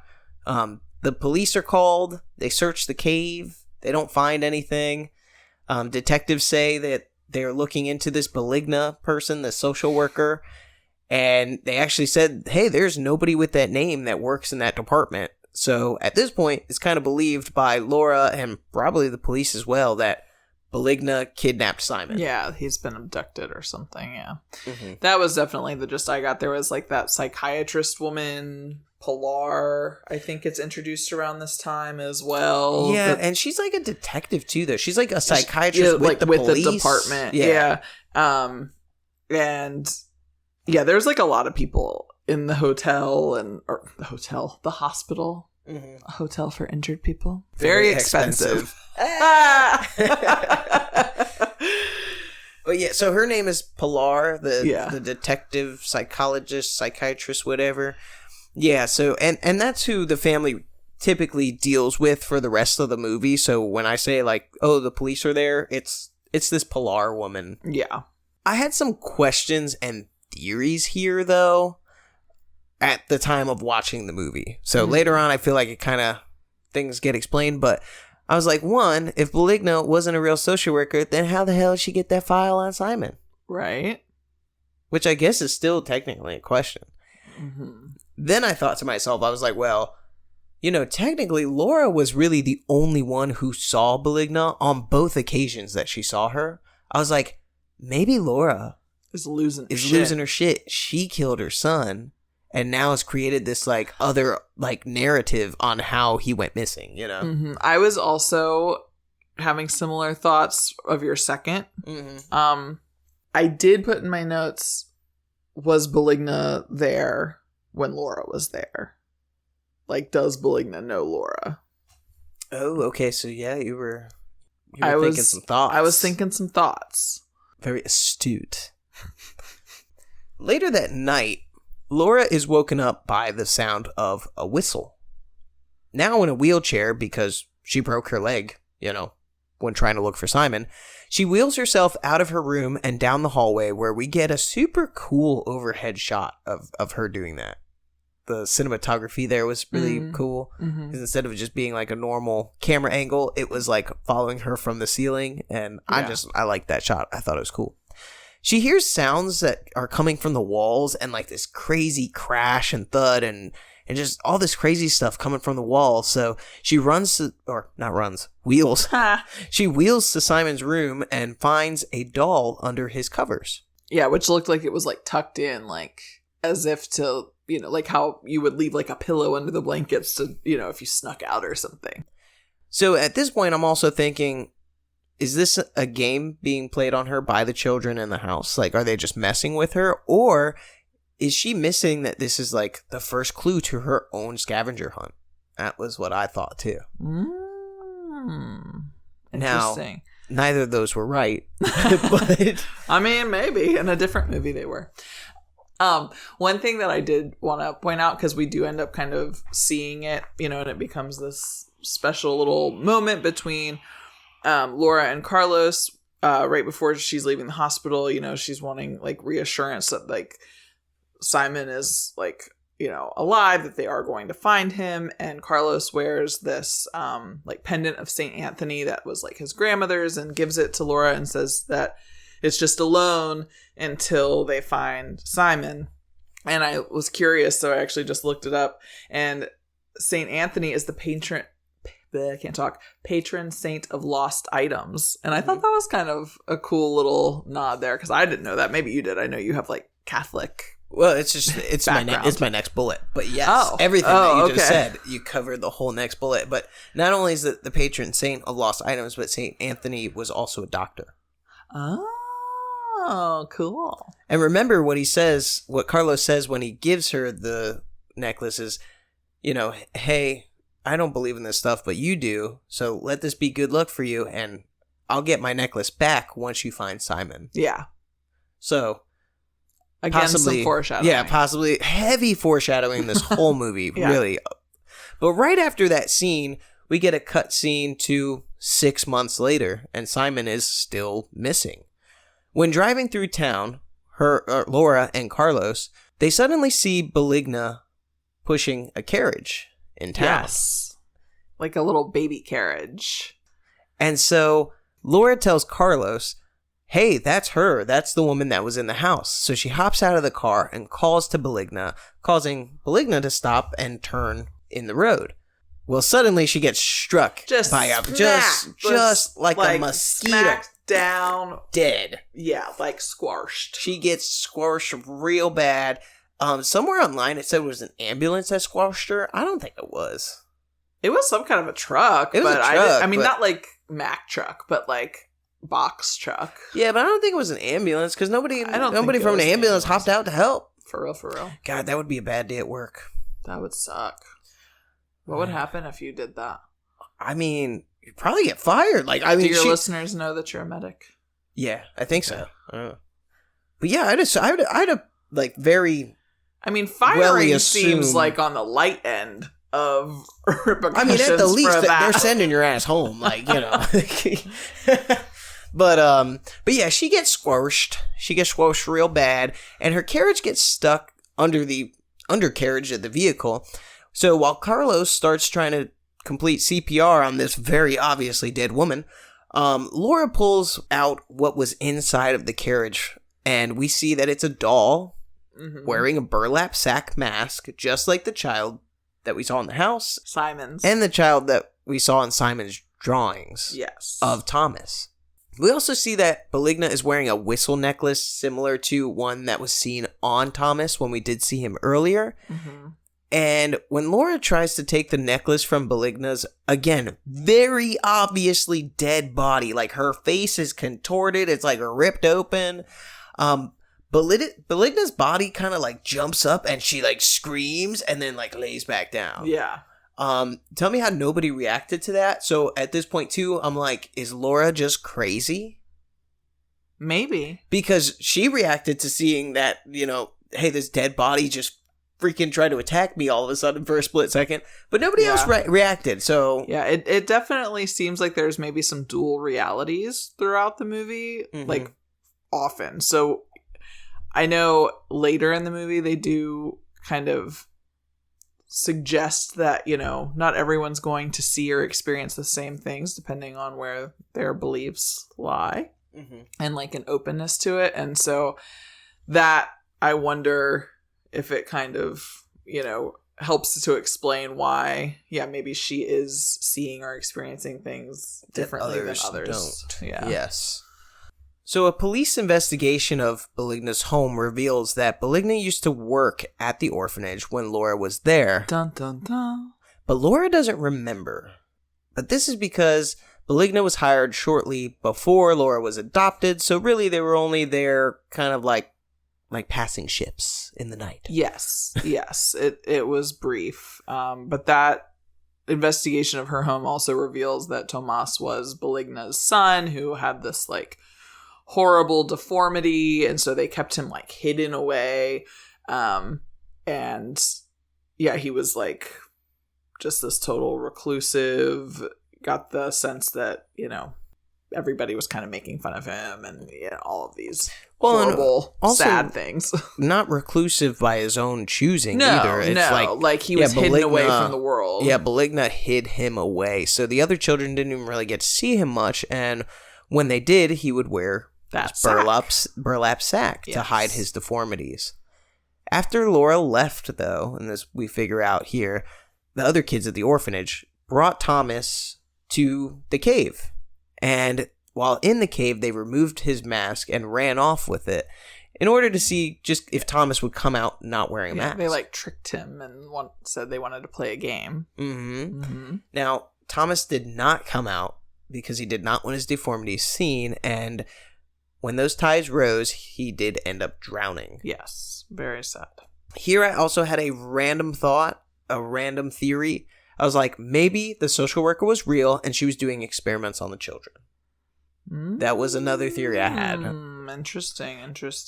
Yeah. The police are called. They search the cave. They don't find anything. Detectives say that they're looking into this Beligna person, the social worker, and they actually said, hey, there's nobody with that name that works in that department. So at this point, it's kind of believed by Laura and probably the police as well that Beligna kidnapped Simon. Yeah, he's been abducted or something, yeah. That was definitely the gist I got. There was that psychiatrist woman, Pilar, I think it's introduced around this time as well. Yeah, and she's a detective too, though. She's a psychiatrist with the police. The department. Yeah. And yeah, there's a lot of people in the hotel the hospital. A hotel for injured people. Very expensive. But yeah, so her name is Pilar, the detective, psychologist, psychiatrist, whatever. Yeah, so and that's who the family typically deals with for the rest of the movie. So when I say the police are there, it's this Pilar woman. Yeah. I had some questions and theories here though at the time of watching the movie. So later on I feel like it kind of things get explained, but I was like, one, if Beligna wasn't a real social worker, then how the hell did she get that file on Simon? Right. Which I guess is still technically a question. Then I thought to myself, I was like, well, technically Laura was really the only one who saw Beligna on both occasions that she saw her. I was like, maybe Laura is losing her shit. She killed her son and now has created this other narrative on how he went missing, I was also having similar thoughts of your second. Mm-hmm. I did put in my notes, was Beligna there when Laura was there? Like, does Beligna know Laura? Oh, okay. So yeah, you were thinking some thoughts. I was thinking some thoughts. Very astute. Later that night, Laura is woken up by the sound of a whistle. Now in a wheelchair because she broke her leg, when trying to look for Simon, she wheels herself out of her room and down the hallway where we get a super cool overhead shot of her doing that. The cinematography there was really cool. Because instead of just being like a normal camera angle, it was like following her from the ceiling. And I liked that shot. I thought it was cool. She hears sounds that are coming from the walls and like this crazy crash and thud and just all this crazy stuff coming from the wall. So she wheels. She wheels to Simon's room and finds a doll under his covers. Yeah, which looked like it was like tucked in, like as if to, like how you would leave like a pillow under the blankets to, if you snuck out or something. So at this point, I'm also thinking, is this a game being played on her by the children in the house? Like, are they just messing with her? Or is she missing that this is like the first clue to her own scavenger hunt? That was what I thought too. Interesting. Now, neither of those were right. But I mean, maybe in a different movie they were. One thing that I did want to point out, because we do end up kind of seeing it, and it becomes this special little moment between Laura and Carlos right before she's leaving the hospital. She's wanting like reassurance that like Simon is like, alive, that they are going to find him. And Carlos wears this like pendant of St. Anthony that was like his grandmother's and gives it to Laura and says that it's just a loan until they find Simon. And I was curious, so I actually just looked it up. And St. Anthony is the patron saint of lost items. And I thought that was kind of a cool little nod there, because I didn't know that. Maybe you did. I know you have like Catholic. Well, it's my next bullet. But yes, everything that you just said, you covered the whole next bullet. But not only is it the patron saint of lost items, but St. Anthony was also a doctor. Oh, cool. And remember what Carlos says when he gives her the necklace is, hey, I don't believe in this stuff, but you do. So let this be good luck for you. And I'll get my necklace back once you find Simon. Yeah. So again, possibly, some foreshadowing. Yeah, possibly heavy foreshadowing this whole movie, really. But right after that scene, we get a cut scene to 6 months later, and Simon is still missing. When driving through town, Laura and Carlos, they suddenly see Beligna pushing a carriage in town. Yes. Like a little baby carriage. And so Laura tells Carlos, hey, that's her. That's the woman that was in the house. So she hops out of the car and calls to Beligna, causing Beligna to stop and turn in the road. Well, suddenly she gets struck by a just like a mosquito. Smacked down. Dead. Yeah, like squashed. She gets squashed real bad. Somewhere online it said it was an ambulance that squashed her. I don't think it was. It was some kind of a truck. It was a truck. I mean, not like Mack truck, but like box truck. Yeah, but I don't think it was an ambulance because nobody from the ambulance hopped out to help. For real. God, that would be a bad day at work. That would suck. What would happen if you did that? I mean, you'd probably get fired. Do your listeners know that you're a medic? Yeah, I think so. But yeah, I'd have like very. I mean, firing seems like on the light end of repercussions. I mean, at the least, they're sending your ass home, But yeah, she gets squashed. She gets squashed real bad, and her carriage gets stuck under the undercarriage of the vehicle. So while Carlos starts trying to complete CPR on this very obviously dead woman, Laura pulls out what was inside of the carriage, and we see that it's a doll wearing a burlap sack mask, just like the child that we saw in the house. Simon's. And the child that we saw in Simon's drawings. Yes. Of Thomas. We also see that Beligna is wearing a whistle necklace similar to one that was seen on Thomas when we did see him earlier. And when Laura tries to take the necklace from Beligna's, again, very obviously dead body. Like, her face is contorted. It's, like, ripped open. Beligna's body kind of, like, jumps up and she, like, screams and then, like, lays back down. Yeah. Tell me how nobody reacted to that. So, at this point, too, I'm like, is Laura just crazy? Maybe. Because she reacted to seeing that, hey, this dead body just freaking tried to attack me all of a sudden for a split second, but nobody else reacted. So yeah, it definitely seems like there's maybe some dual realities throughout the movie, like often. So I know later in the movie they do kind of suggest that, not everyone's going to see or experience the same things depending on where their beliefs lie, and like an openness to it. And so that, I wonder if it kind of, helps to explain why, maybe she is seeing or experiencing things differently than others don't. Yeah. Yes. So a police investigation of Beligna's home reveals that Beligna used to work at the orphanage when Laura was there. Dun, dun, dun. But Laura doesn't remember. But this is because Beligna was hired shortly before Laura was adopted, so really they were only there kind of like passing ships in the night. Yes. It was brief. But that investigation of her home also reveals that Tomas was Beligna's son, who had this like horrible deformity, and so they kept him like hidden away. And yeah, he was like just this total reclusive. Got the sense that, everybody was kind of making fun of him, and all of these horrible, sad things. Not reclusive by his own choosing either. It's like he was hidden away from the world. Yeah, Beligna hid him away. So the other children didn't even really get to see him much, and when they did, he would wear that burlap sack to hide his deformities. After Laura left, though, and this we figure out here, the other kids at the orphanage brought Thomas to the cave. And while in the cave, they removed his mask and ran off with it in order to see just if Thomas would come out not wearing a mask. They like tricked him and said they wanted to play a game. Now, Thomas did not come out because he did not want his deformities seen, and when those tides rose, he did end up drowning. Yes, very sad. Here I also had a random thought, a random theory. I was like, maybe the social worker was real and she was doing experiments on the children. That was another theory I had. Interesting.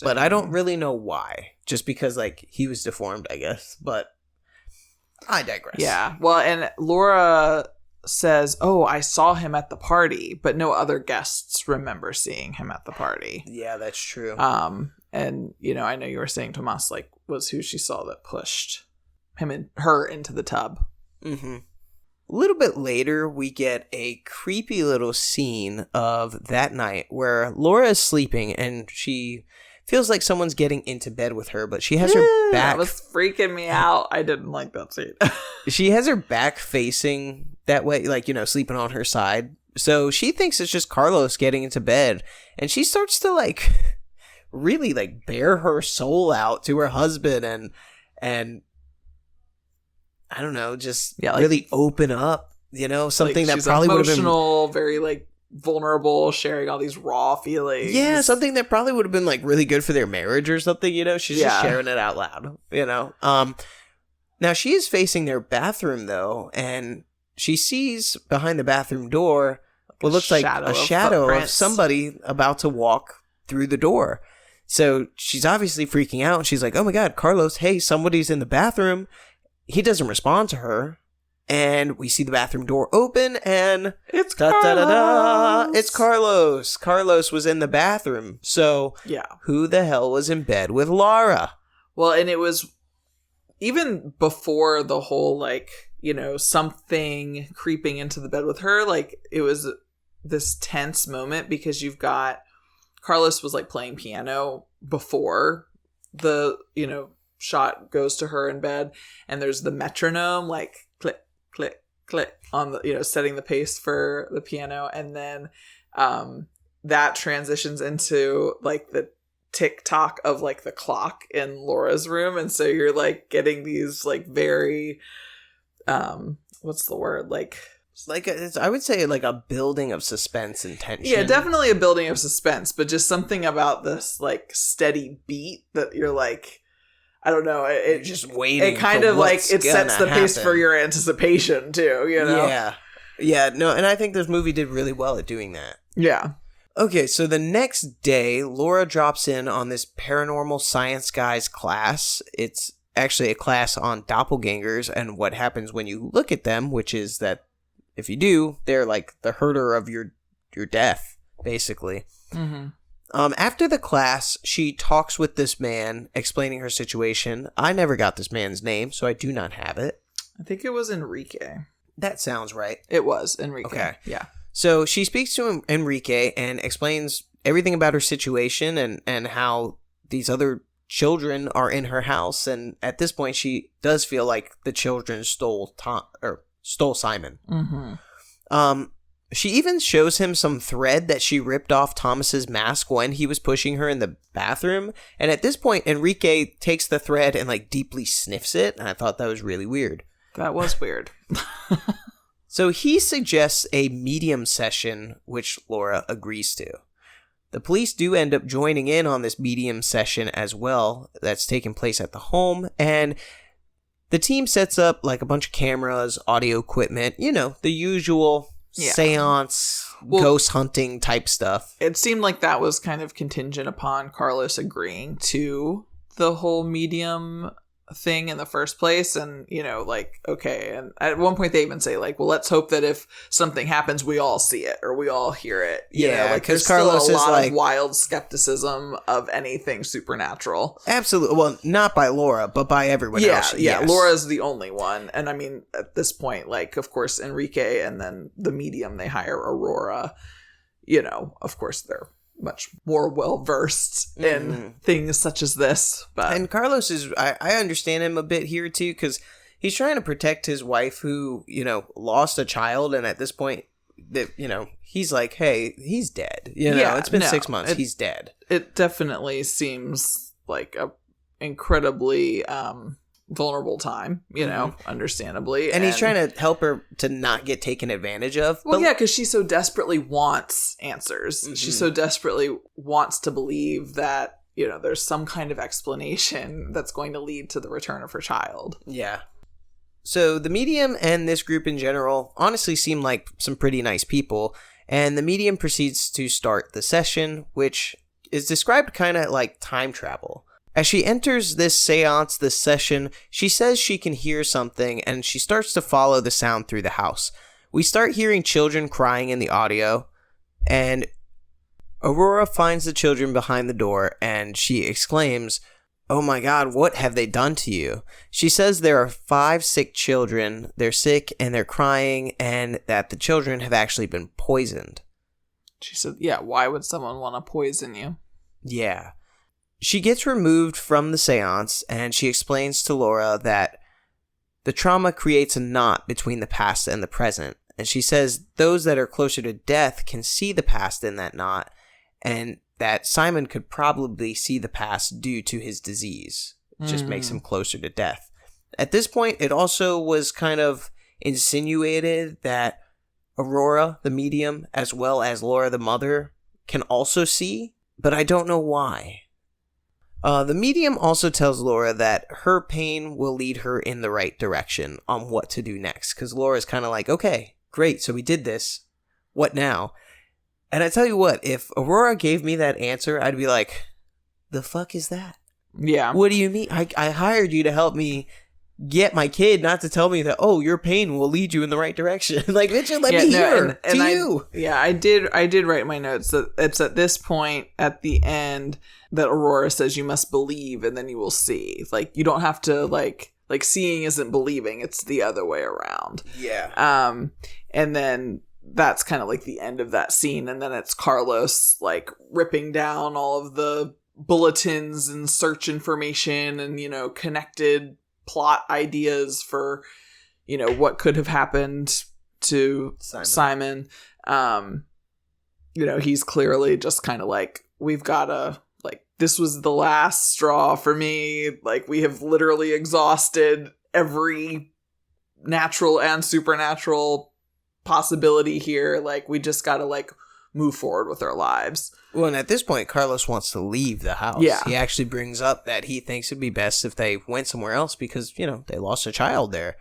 But I don't really know why. Just because, like, he was deformed, I guess. But I digress. Yeah. Well, and Laura says, I saw him at the party, but no other guests remember seeing him at the party. Yeah, that's true. And, I know you were saying Tomas, like, was who she saw that pushed him and her into the tub. A little bit later, we get a creepy little scene of that night where Laura is sleeping and she feels like someone's getting into bed with her, but she has her back. That was freaking me out. I didn't like that scene. She has her back facing that way, like, sleeping on her side. So she thinks it's just Carlos getting into bed, and she starts to like really like bare her soul out to her husband and I don't know, just really open up, something that probably would have been emotional, very like vulnerable, sharing all these raw feelings. Yeah, something that probably would have been like really good for their marriage or something, She's just sharing it out loud, Now she is facing their bathroom though, and she sees behind the bathroom door what looks like a shadow of somebody about to walk through the door. So she's obviously freaking out. She's like, "Oh my God, Carlos, hey, somebody's in the bathroom." He doesn't respond to her, and we see the bathroom door open, and it's Carlos. It's Carlos. Carlos was in the bathroom. So who the hell was in bed with Laura? Well, and it was even before the whole like, something creeping into the bed with her. Like, it was this tense moment because you've got Carlos was like playing piano before the, shot goes to her in bed, and there's the metronome like click click click on the setting the pace for the piano, and then that transitions into like the tick-tock of like the clock in Laura's room, and so you're like getting these like very what's the word, like I would say like a building of suspense and tension. Yeah, definitely a building of suspense, but just something about this like steady beat that you're like, I don't know, it just waiting. It kind of like it sets the pace for your anticipation too, you know? Yeah, no, and I think this movie did really well at doing that. Yeah. Okay, so the next day, Laura drops in on this paranormal science guy's class. It's actually a class on doppelgangers and what happens when you look at them, which is that if you do, they're like the herder of your death, basically. Mm-hmm. After the class, she talks with this man, explaining her situation. I never got this man's name, so I do not have it. I think it was Enrique. That sounds right. It was Enrique. Okay. Yeah. So she speaks to Enrique and explains everything about her situation and how these other children are in her house. And at this point, she does feel like the children stole Simon. Mm-hmm. She even shows him some thread that she ripped off Thomas's mask when he was pushing her in the bathroom. And at this point, Enrique takes the thread and like deeply sniffs it. And I thought that was really weird. That was weird. So he suggests a medium session, which Laura agrees to. The police do end up joining in on this medium session as well that's taking place at the home, and the team sets up like a bunch of cameras, audio equipment, you know, the usual seance, ghost hunting type stuff. It seemed like that was kind of contingent upon Carlos agreeing to the whole medium thing in the first place, and you know, like, okay, and at one point they even say like, well, let's hope that if something happens we all see it or we all hear it, you know, like there's Carlos still a lot of wild skepticism of anything supernatural. Absolutely. Well, not by Laura, but by everyone else. Yes. Laura's the only one, and I mean at this point, like, of course Enrique and then the medium they hire, Aurora, you know, of course they're much more well-versed in things such as this. But and Carlos is, I understand him a bit here too, because he's trying to protect his wife who, you know, lost a child, and at this point, that, you know, he's like, hey, he's dead. You know, it's been 6 months. He's dead. It definitely seems like a incredibly vulnerable time, you know, understandably. And he's trying to help her to not get taken advantage of. Well, yeah, because she so desperately wants answers. Mm-hmm. She so desperately wants to believe that, you know, there's some kind of explanation that's going to lead to the return of her child. Yeah. So the medium and this group in general honestly seem like some pretty nice people. And the medium proceeds to start the session, which is described kind of like time travel. As she enters this seance, this session, she says she can hear something, and she starts to follow the sound through the house. We start hearing children crying in the audio, and Aurora finds the children behind the door, and she exclaims, "Oh my God, what have they done to you?" She says there are 5 sick children, they're sick, and they're crying, and that the children have actually been poisoned. She said, yeah, why would someone want to poison you? Yeah. She gets removed from the seance, and she explains to Laura that the trauma creates a knot between the past and the present. And she says those that are closer to death can see the past in that knot, and that Simon could probably see the past due to his disease. It just makes him closer to death. At this point, it also was kind of insinuated that Aurora, the medium, as well as Laura, the mother, can also see, but I don't know why. The medium also tells Laura that her pain will lead her in the right direction on what to do next. Because Laura's kind of like, okay, great, so we did this. What now? And I tell you what, if Aurora gave me that answer, I'd be like, the fuck is that? Yeah. What do you mean? I hired you to help me get my kid, not to tell me that, oh, your pain will lead you in the right direction. Like, Richard, let me hear to you. I did write my notes that it's at this point at the end that Aurora says you must believe and then you will see. Like, you don't have to like seeing isn't believing, it's the other way around. Yeah. And then that's kind of like the end of that scene, and then it's Carlos like ripping down all of the bulletins and search information and, you know, connected plot ideas for, you know, what could have happened to Simon. You know, he's clearly just kind of like, we've got to like this was the last straw for me. Like, we have literally exhausted every natural and supernatural possibility here. Like, we just gotta, like, move forward with our lives. Well, and at this point, Carlos wants to leave the house. Yeah. He actually brings up that he thinks it'd be best if they went somewhere else because, you know, they lost a child there.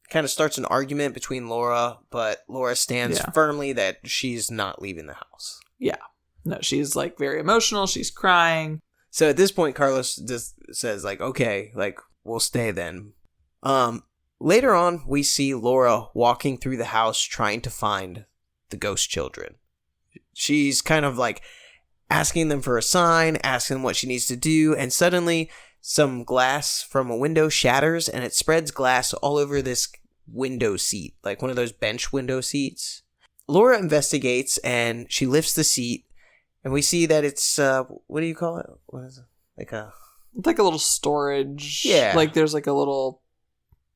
Kind of starts an argument between Laura, but Laura stands firmly that she's not leaving the house. Yeah. No, she's, like, very emotional. She's crying. So at this point, Carlos just says, like, okay, like, we'll stay then. Later on, we see Laura walking through the house trying to find the ghost children. She's kind of, like, asking them for a sign, asking them what she needs to do, and suddenly some glass from a window shatters, and it spreads glass all over this window seat, like one of those bench window seats. Laura investigates, and she lifts the seat, and we see that it's, what do you call it? What is it? It's like a little storage. Yeah. Like, there's, like, a little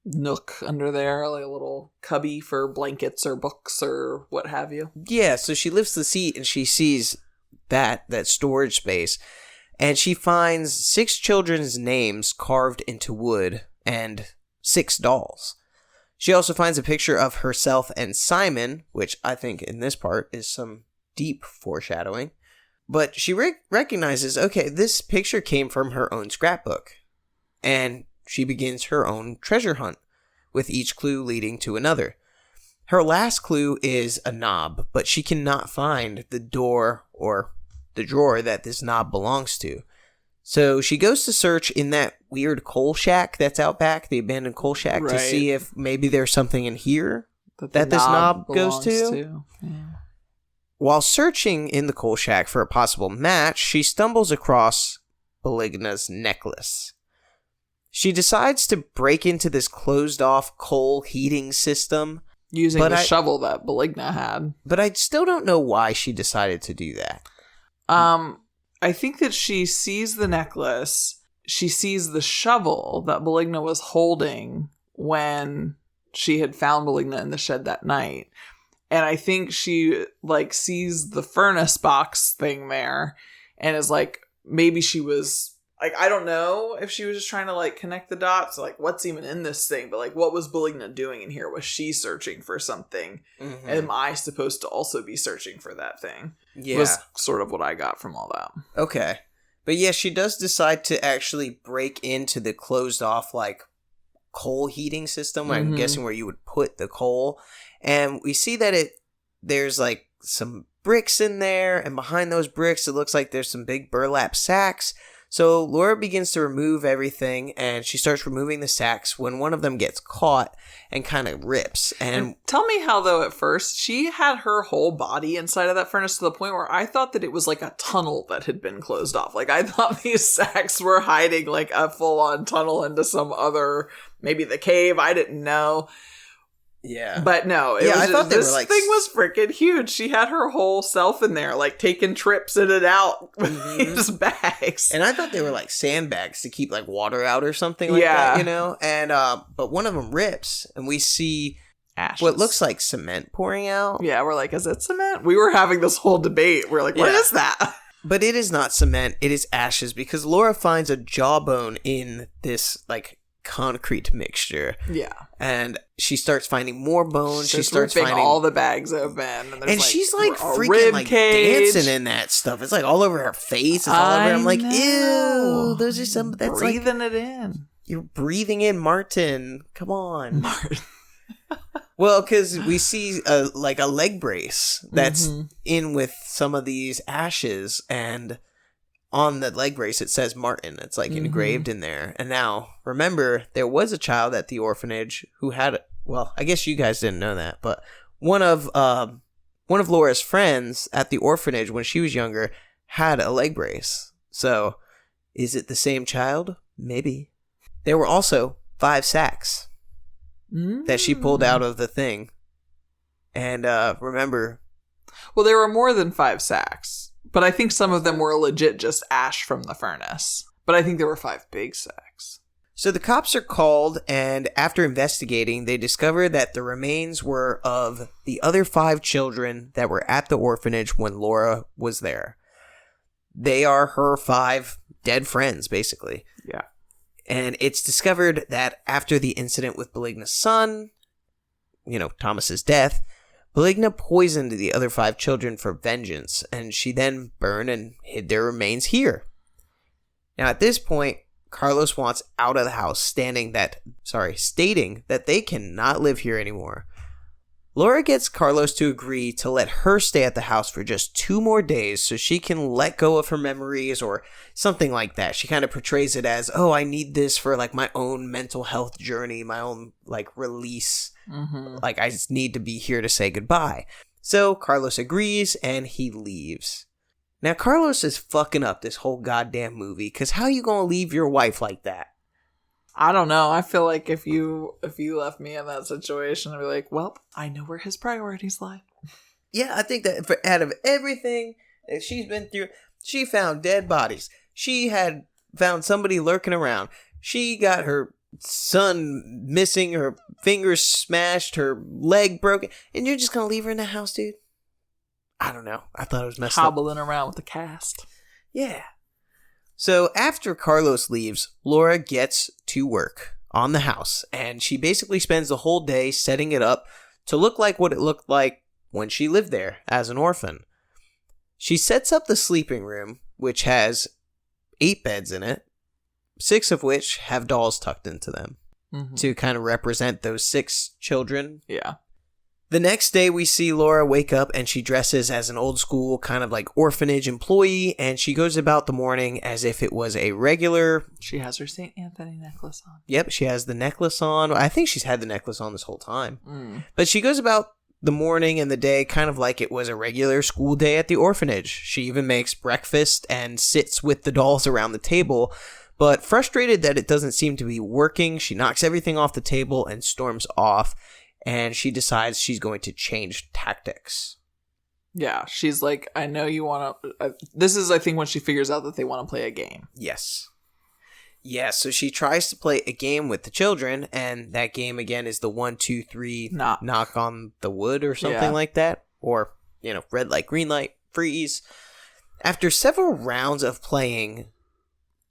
nook under there, like a little cubby for blankets or books or what have you. Yeah, so she lifts the seat, and she sees that storage space, and she finds 6 children's names carved into wood and 6 dolls. She also finds a picture of herself and Simon, which I think in this part is some deep foreshadowing, but she recognizes, okay, this picture came from her own scrapbook, and she begins her own treasure hunt, with each clue leading to another. Her last clue is a knob, but she cannot find the door or the drawer that this knob belongs to. So she goes to search in that weird coal shack that's out back, the abandoned coal shack, to see if maybe there's something in here that this knob goes to. Yeah. While searching in the coal shack for a possible match, she stumbles across Beligna's necklace. She decides to break into this closed-off coal heating system using the shovel that Beligna had. But I still don't know why she decided to do that. I think that she sees the necklace. She sees the shovel that Beligna was holding when she had found Beligna in the shed that night. And I think she, like, sees the furnace box thing there and is like, maybe she was... Like, I don't know if she was just trying to, like, connect the dots. Like, what's even in this thing? But, like, what was Beligna doing in here? Was she searching for something? Mm-hmm. Am I supposed to also be searching for that thing? Yeah. Was sort of what I got from all that. Okay. But, yeah, she does decide to actually break into the closed-off, like, coal heating system. Mm-hmm. I'm guessing where you would put the coal. And we see that there's, like, some bricks in there. And behind those bricks, it looks like there's some big burlap sacks. So Laura begins to remove everything, and she starts removing the sacks when one of them gets caught and kind of rips. And tell me how, though, at first, she had her whole body inside of that furnace to the point where I thought that it was like a tunnel that had been closed off. Like, I thought these sacks were hiding like a full-on tunnel into some other, maybe the cave, I didn't know. Yeah. But no, I thought this thing was freaking huge. She had her whole self in there, like taking trips in and out with these bags. And I thought they were like sandbags to keep like water out or something like that, you know? And but one of them rips and we see ashes. What looks like cement pouring out. Yeah, we're like, is it cement? We were having this whole debate. We're like, what is that? But it is not cement, it is ashes because Laura finds a jawbone in this like concrete mixture. Yeah. And she starts finding more bones. She starts finding all the bags open. And like, she's like freaking like dancing in that stuff. It's like all over her face. It's all over. I'm like, ew. Those are some. That's breathing like, it in. You're breathing in Martin. Come on. Martin. Well, because we see like a leg brace that's in with some of these ashes, and on the leg brace it says Martin. It's like engraved in there. And now, remember, there was a child at the orphanage who had, well, I guess you guys didn't know that, but one of Laura's friends at the orphanage when she was younger had a leg brace. So, is it the same child? Maybe. There were also 5 sacks that she pulled out of the thing. And remember... Well, there were more than 5 sacks. But I think some of them were legit just ash from the furnace. But I think there were 5 big sacks. So the cops are called, and after investigating, they discover that the remains were of the other 5 children that were at the orphanage when Laura was there. They are her 5 dead friends, basically. Yeah. And it's discovered that after the incident with Beligna's son, Thomas's death, Beligna poisoned the other 5 children for vengeance, and she then burned and hid their remains here. Now, at this point, Carlos wants out of the house, stating that they cannot live here anymore. Laura gets Carlos to agree to let her stay at the house for just 2 more days so she can let go of her memories or something like that. She kind of portrays it as, I need this for like my own mental health journey, my own like release. Mm-hmm. Like I just need to be here to say goodbye. So Carlos agrees and he leaves. Now Carlos is fucking up this whole goddamn movie because how you gonna leave your wife like that? I don't know. I feel like if you left me in that situation, I'd be like, well, I know where his priorities lie. Yeah, I think that out of everything that she's been through, she found dead bodies. She had found somebody lurking around. She got her son missing, her fingers smashed, her leg broken, and you're just gonna leave her in the house, dude? I don't know. I thought it was messed up. Hobbling around with the cast. Yeah. So after Carlos leaves, Laura gets to work on the house, and she basically spends the whole day setting it up to look like what it looked like when she lived there as an orphan. She sets up the sleeping room, which has 8 beds in it, 6 of which have dolls tucked into them to kind of represent those 6 children. Yeah. The next day, we see Laura wake up and she dresses as an old school kind of like orphanage employee, and she goes about the morning as if it was a regular... She has her St. Anthony necklace on. Yep, she has the necklace on. I think she's had the necklace on this whole time. But she goes about the morning and the day kind of like it was a regular school day at the orphanage. She even makes breakfast and sits with the dolls around the table. But frustrated that it doesn't seem to be working, she knocks everything off the table and storms off. And she decides she's going to change tactics. Yeah, she's like, I know you want to... this is, I think, when she figures out that they want to play a game. Yes. Yeah, so she tries to play a game with the children, and that game, again, is the 1, 2, 3 knock on the wood or something like that. Or, red light, green light, freeze. After several rounds of playing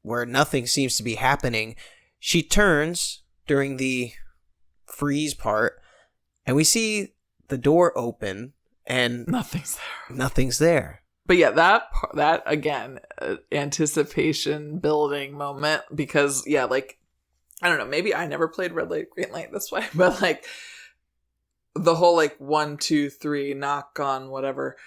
where nothing seems to be happening, she turns during the freeze part, and we see the door open, and Nothing's there. But yeah, that again, anticipation building moment, because I don't know, maybe I never played red light, green light this way, but like the whole 1, 2, 3 knock on whatever,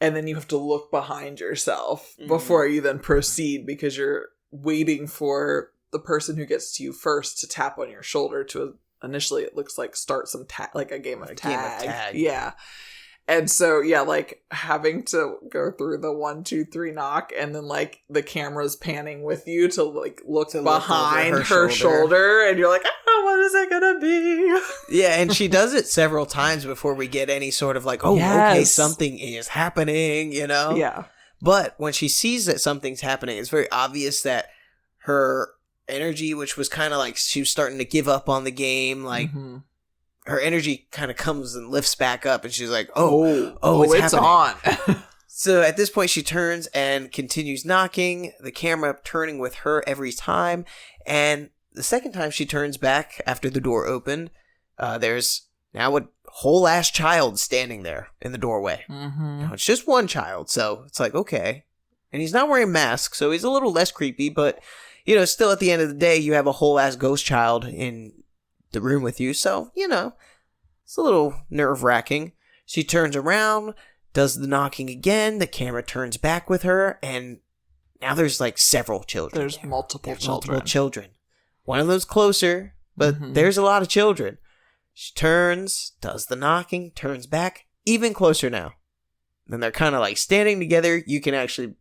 and then you have to look behind yourself before you then proceed, because you're waiting for the person who gets to you first to tap on your shoulder to... Initially, it looks like start some like a game of tag. Yeah. And so, having to go through the 1, 2, 3 knock, and then the camera's panning with you to look behind her shoulder, and you're like, what is it gonna be? Yeah, and she does it several times before we get any sort of okay, something is happening, Yeah. But when she sees that something's happening, it's very obvious that her energy, which was kind of she was starting to give up on the game, her energy kind of comes and lifts back up, and she's like, it's on. So at this point she turns and continues knocking, the camera turning with her every time, and the second time she turns back after the door opened, there's now a whole ass child standing there in the doorway. Now, it's just one child, so it's okay, and he's not wearing masks, so he's a little less creepy, but still at the end of the day, you have a whole ass ghost child in the room with you. So, it's a little nerve-wracking. She turns around, does the knocking again. The camera turns back with her. And now there's several children. There's multiple children. One of them's closer, but there's a lot of children. She turns, does the knocking, turns back, even closer now. Then they're kind of standing together. You can actually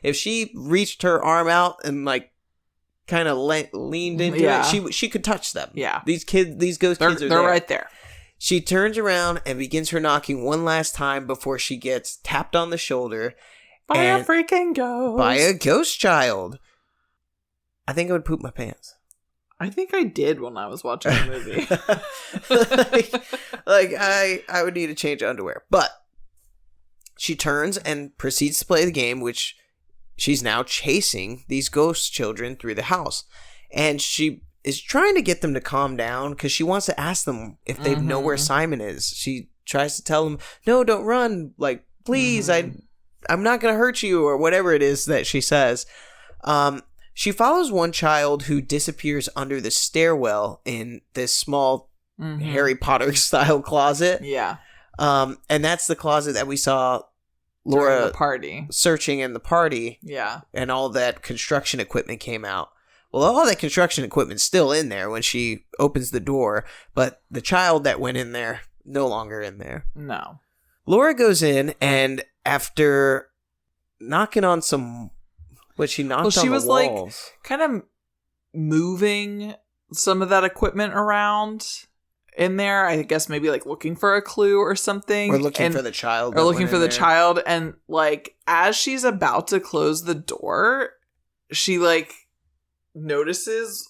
if she reached her arm out and kind of leaned into it, she could touch them. Yeah. These ghost kids are they're right there. She turns around and begins her knocking one last time before she gets tapped on the shoulder by a freaking ghost. By a ghost child. I think I would poop my pants. I think I did when I was watching the movie. I would need to change underwear. But she turns and proceeds to play the game, which she's now chasing these ghost children through the house. And she is trying to get them to calm down because she wants to ask them if they know where Simon is. She tries to tell them, no, don't run. Like, please, I'm not going to hurt you, or whatever it is that she says. She follows one child who disappears under the stairwell in this small Harry Potter style closet. Yeah. And that's the closet that we saw Laura during the party searching in the party. Yeah. And all that construction equipment came out. Well, all that construction equipment's still in there when she opens the door, but the child that went in there, no longer in there. No. Laura goes in, and after knocking on some... she knocked on the walls. She was like kind of moving some of that equipment around in there. I guess maybe like looking for a clue or something. Or looking for the child. Or looking for the child. And like as she's about to close the door, she like notices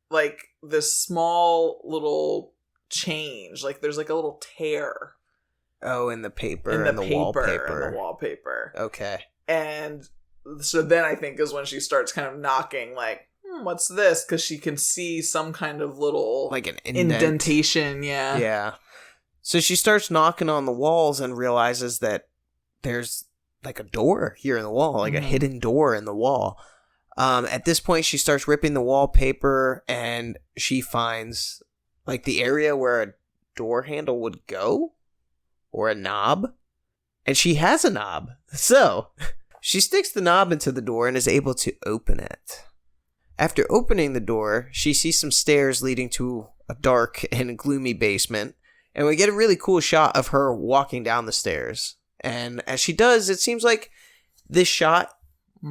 like this small little change. Like there's like a little tear. Oh, in the paper. In the wallpaper. In the wallpaper. Okay. And so then I think is when she starts kind of knocking, like, what's this? Because she can see some kind of little... like an indentation, yeah. Yeah. So she starts knocking on the walls and realizes that there's like a door here in the wall, like a hidden door in the wall. At this point, she starts ripping the wallpaper, and she finds like the area where a door handle would go, or a knob. And she has a knob. So... she sticks the knob into the door and is able to open it. After opening the door, she sees some stairs leading to a dark and gloomy basement, and we get a really cool shot of her walking down the stairs. And as she does, it seems like this shot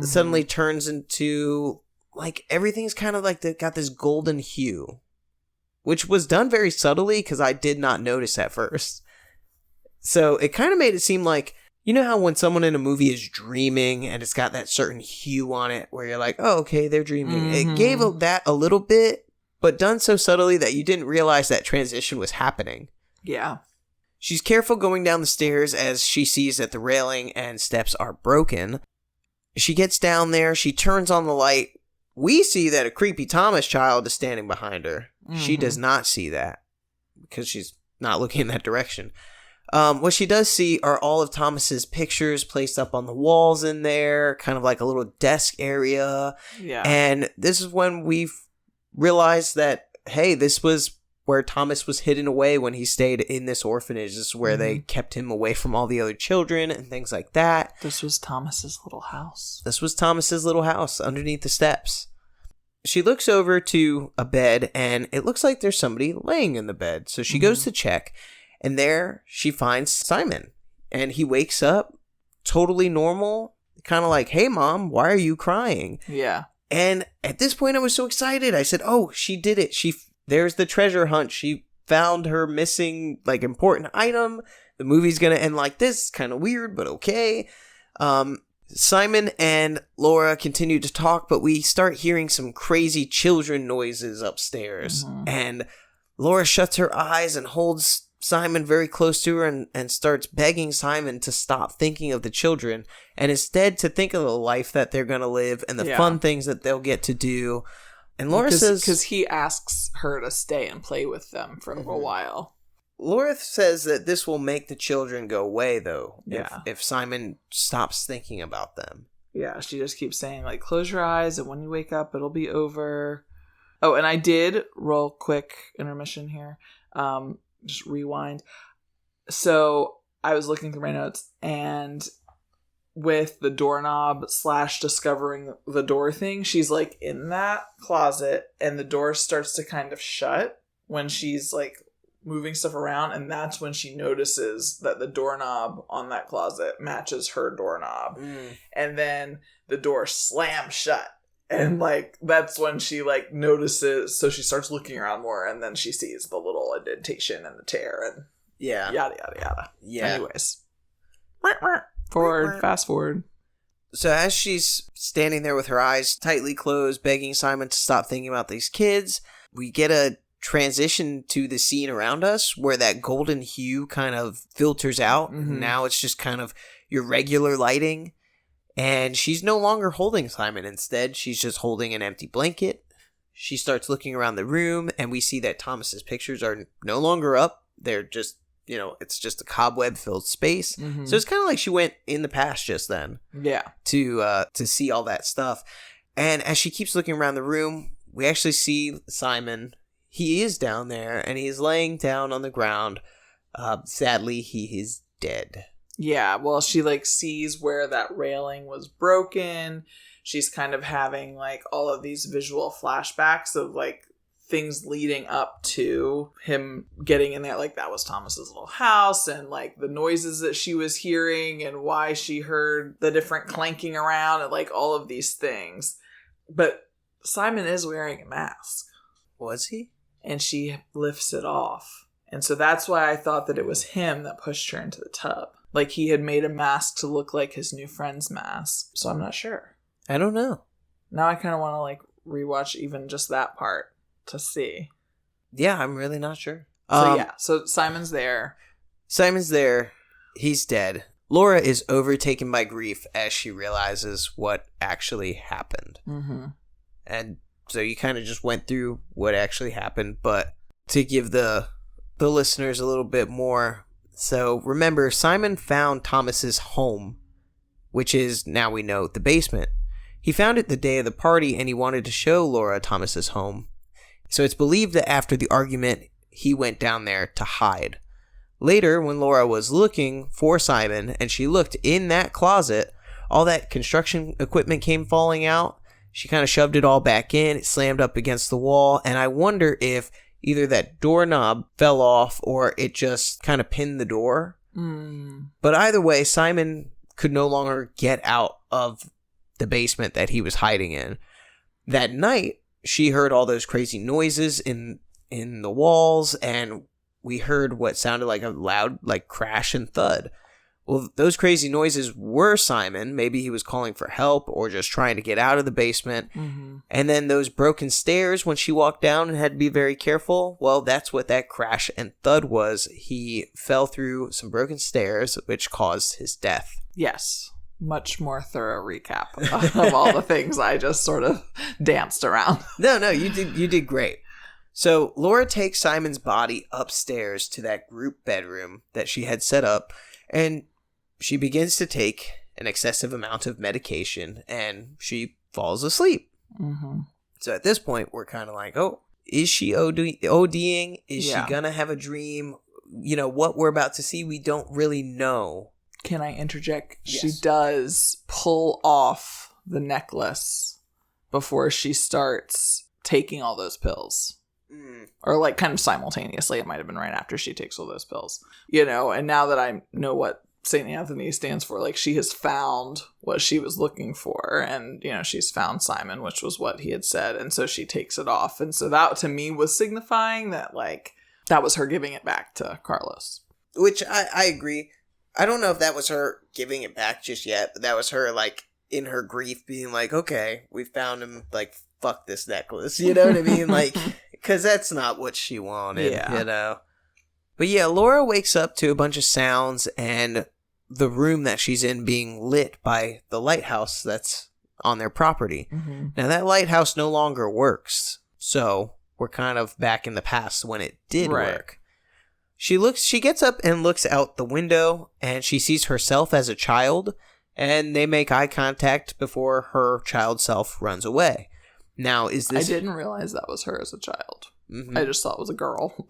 suddenly turns into, like, everything's kind of like got this golden hue, which was done very subtly because I did not notice at first. So it kind of made it seem like, you know how when someone in a movie is dreaming and it's got that certain hue on it where you're like, oh, okay, they're dreaming. It gave that a little bit, but done so subtly that you didn't realize that transition was happening. Yeah. She's careful going down the stairs as she sees that the railing and steps are broken. She gets down there. She turns on the light. We see that a creepy Thomas child is standing behind her. She does not see that because she's not looking in that direction. What she does see are all of Thomas's pictures placed up on the walls in there, kind of like a little desk area. Yeah. And this is when we've realized that, hey, this was where Thomas was hidden away when he stayed in this orphanage. This is where they kept him away from all the other children and things like that. This was Thomas's little house. This was Thomas's little house underneath the steps. She looks over to a bed, and it looks like there's somebody laying in the bed. So she goes to check. And there she finds Simon, and he wakes up totally normal, kind of like, hey, Mom, why are you crying? Yeah. And at this point, I was so excited. I said, oh, she did it. There's the treasure hunt. She found her missing, like, important item. The movie's going to end like this. Kind of weird, but okay. Simon and Laura continue to talk, but we start hearing some crazy children noises upstairs. And Laura shuts her eyes and holds Simon very close to her and starts begging Simon to stop thinking of the children and instead to think of the life that they're going to live and the fun things that they'll get to do. And Laura says... because he asks her to stay and play with them for a while. Laura says that this will make the children go away, though, yeah. if Simon stops thinking about them. Yeah, she just keeps saying, like, close your eyes and when you wake up, it'll be over. Oh, and I did, real quick intermission here, just rewind. So I was looking through my notes, and with the doorknob / discovering the door thing, she's like in that closet, and the door starts to kind of shut when she's like moving stuff around, and that's when she notices that the doorknob on that closet matches her doorknob. And then the door slams shut. And, like, that's when she, like, notices, so she starts looking around more, and then she sees the little indentation and the tear, and yada, yada, yada. Yeah. Anyways. Fast forward. So as she's standing there with her eyes tightly closed, begging Simon to stop thinking about these kids, we get a transition to the scene around us where that golden hue kind of filters out. Now it's just kind of your regular lighting. And she's no longer holding Simon. Instead, she's just holding an empty blanket. She starts looking around the room, and we see that Thomas's pictures are no longer up. They're just, it's just a cobweb-filled space. Mm-hmm. So it's kind of like she went in the past just then. Yeah. To see all that stuff. And as she keeps looking around the room, we actually see Simon. He is down there, and he's laying down on the ground. Sadly, he is dead. Yeah, well, she, sees where that railing was broken. She's kind of having, all of these visual flashbacks of, things leading up to him getting in there. That was Thomas's little house, and, the noises that she was hearing, and why she heard the different clanking around, and, all of these things. But Simon is wearing a mask. Was he? And she lifts it off. And so that's why I thought that it was him that pushed her into the tub. He had made a mask to look like his new friend's mask. So I'm not sure. I don't know. Now I kind of want to rewatch even just that part to see. Yeah, I'm really not sure. So Simon's there. Simon's there. He's dead. Laura is overtaken by grief as she realizes what actually happened. Mm-hmm. And so you kind of just went through what actually happened, but to give the listeners a little bit more. So remember, Simon found Thomas's home, which is, now we know, the basement. He found it the day of the party, and he wanted to show Laura Thomas's home. So it's believed that after the argument, he went down there to hide. Later, when Laura was looking for Simon, and she looked in that closet, all that construction equipment came falling out. She kind of shoved it all back in. It slammed up against the wall, and I wonder if either that doorknob fell off or it just kind of pinned the door. Mm. But either way, Simon could no longer get out of the basement that he was hiding in. That night, she heard all those crazy noises in the walls, and we heard what sounded like a loud crash and thud. Well, those crazy noises were Simon. Maybe he was calling for help or just trying to get out of the basement. Mm-hmm. And then those broken stairs when she walked down and had to be very careful. Well, that's what that crash and thud was. He fell through some broken stairs, which caused his death. Yes. Much more thorough recap of all the things I just sort of danced around. No, you did great. So Laura takes Simon's body upstairs to that group bedroom that she had set up, and she begins to take an excessive amount of medication, and she falls asleep. Mm-hmm. So at this point, we're kind of like, oh, is she ODing? Is she going to have a dream? What we're about to see, we don't really know. Can I interject? Yes. She does pull off the necklace before she starts taking all those pills. Mm. Or kind of simultaneously. It might have been right after she takes all those pills. And now that I know what St. Anthony stands for, she has found what she was looking for, and she's found Simon, which was what he had said, and so she takes it off, and so that to me was signifying that that was her giving it back to Carlos, which I agree. I don't know if that was her giving it back just yet, but that was her in her grief being okay, we found him, fuck this necklace, you know what I mean? Because that's not what she wanted, But yeah, Laura wakes up to a bunch of sounds and the room that she's in being lit by the lighthouse that's on their property. Mm-hmm. Now, that lighthouse no longer works, so we're kind of back in the past when it did work. She gets up and looks out the window, and she sees herself as a child, and they make eye contact before her child self runs away. Now, is this... I didn't realize that was her as a child. Mm-hmm. I just thought it was a girl.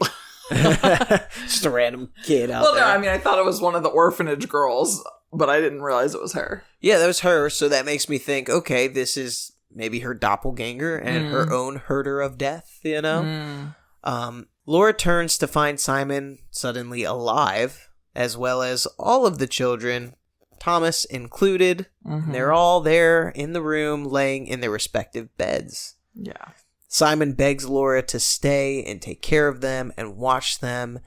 Just a random kid out there. Well, no, I mean, I thought it was one of the orphanage girls, but I didn't realize it was her. Yeah, that was her, so that makes me think, okay, this is maybe her doppelganger and her own herder of death, Laura turns to find Simon suddenly alive, as well as all of the children, Thomas included. Mm-hmm. They're all there in the room, laying in their respective beds. Yeah. Simon begs Laura to stay and take care of them and watch them,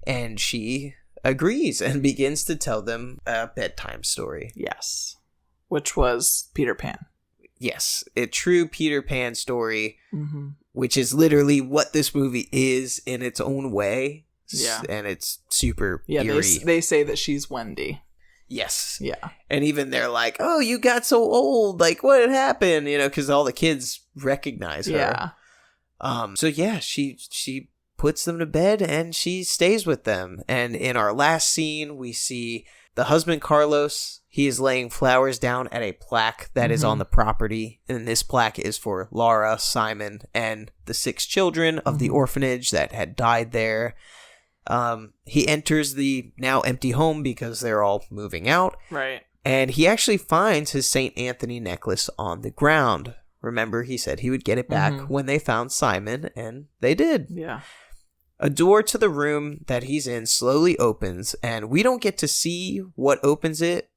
and she agrees and begins to tell them a bedtime story. Yes. Which was Peter Pan. Yes, a true Peter Pan story, mm-hmm. which is literally what this movie is in its own way. Yeah. And it's super eerie. eerie. They say that she's Wendy. Yes. Yeah. And even they're like, oh, you got so old. Like, what had happened? You know, because all the kids recognize her. Yeah. So yeah, she puts them to bed and she stays with them. And in our last scene, we see the husband, Carlos. He is laying flowers down at a plaque that is on the property. And this plaque is for Laura, Simon, and the 6 children of the orphanage that had died there. He enters the now empty home because they're all moving out. Right. And he actually finds his St. Anthony necklace on the ground. Remember, he said he would get it back when they found Simon, and they did. Yeah. A door to the room that he's in slowly opens, and we don't get to see what opens it,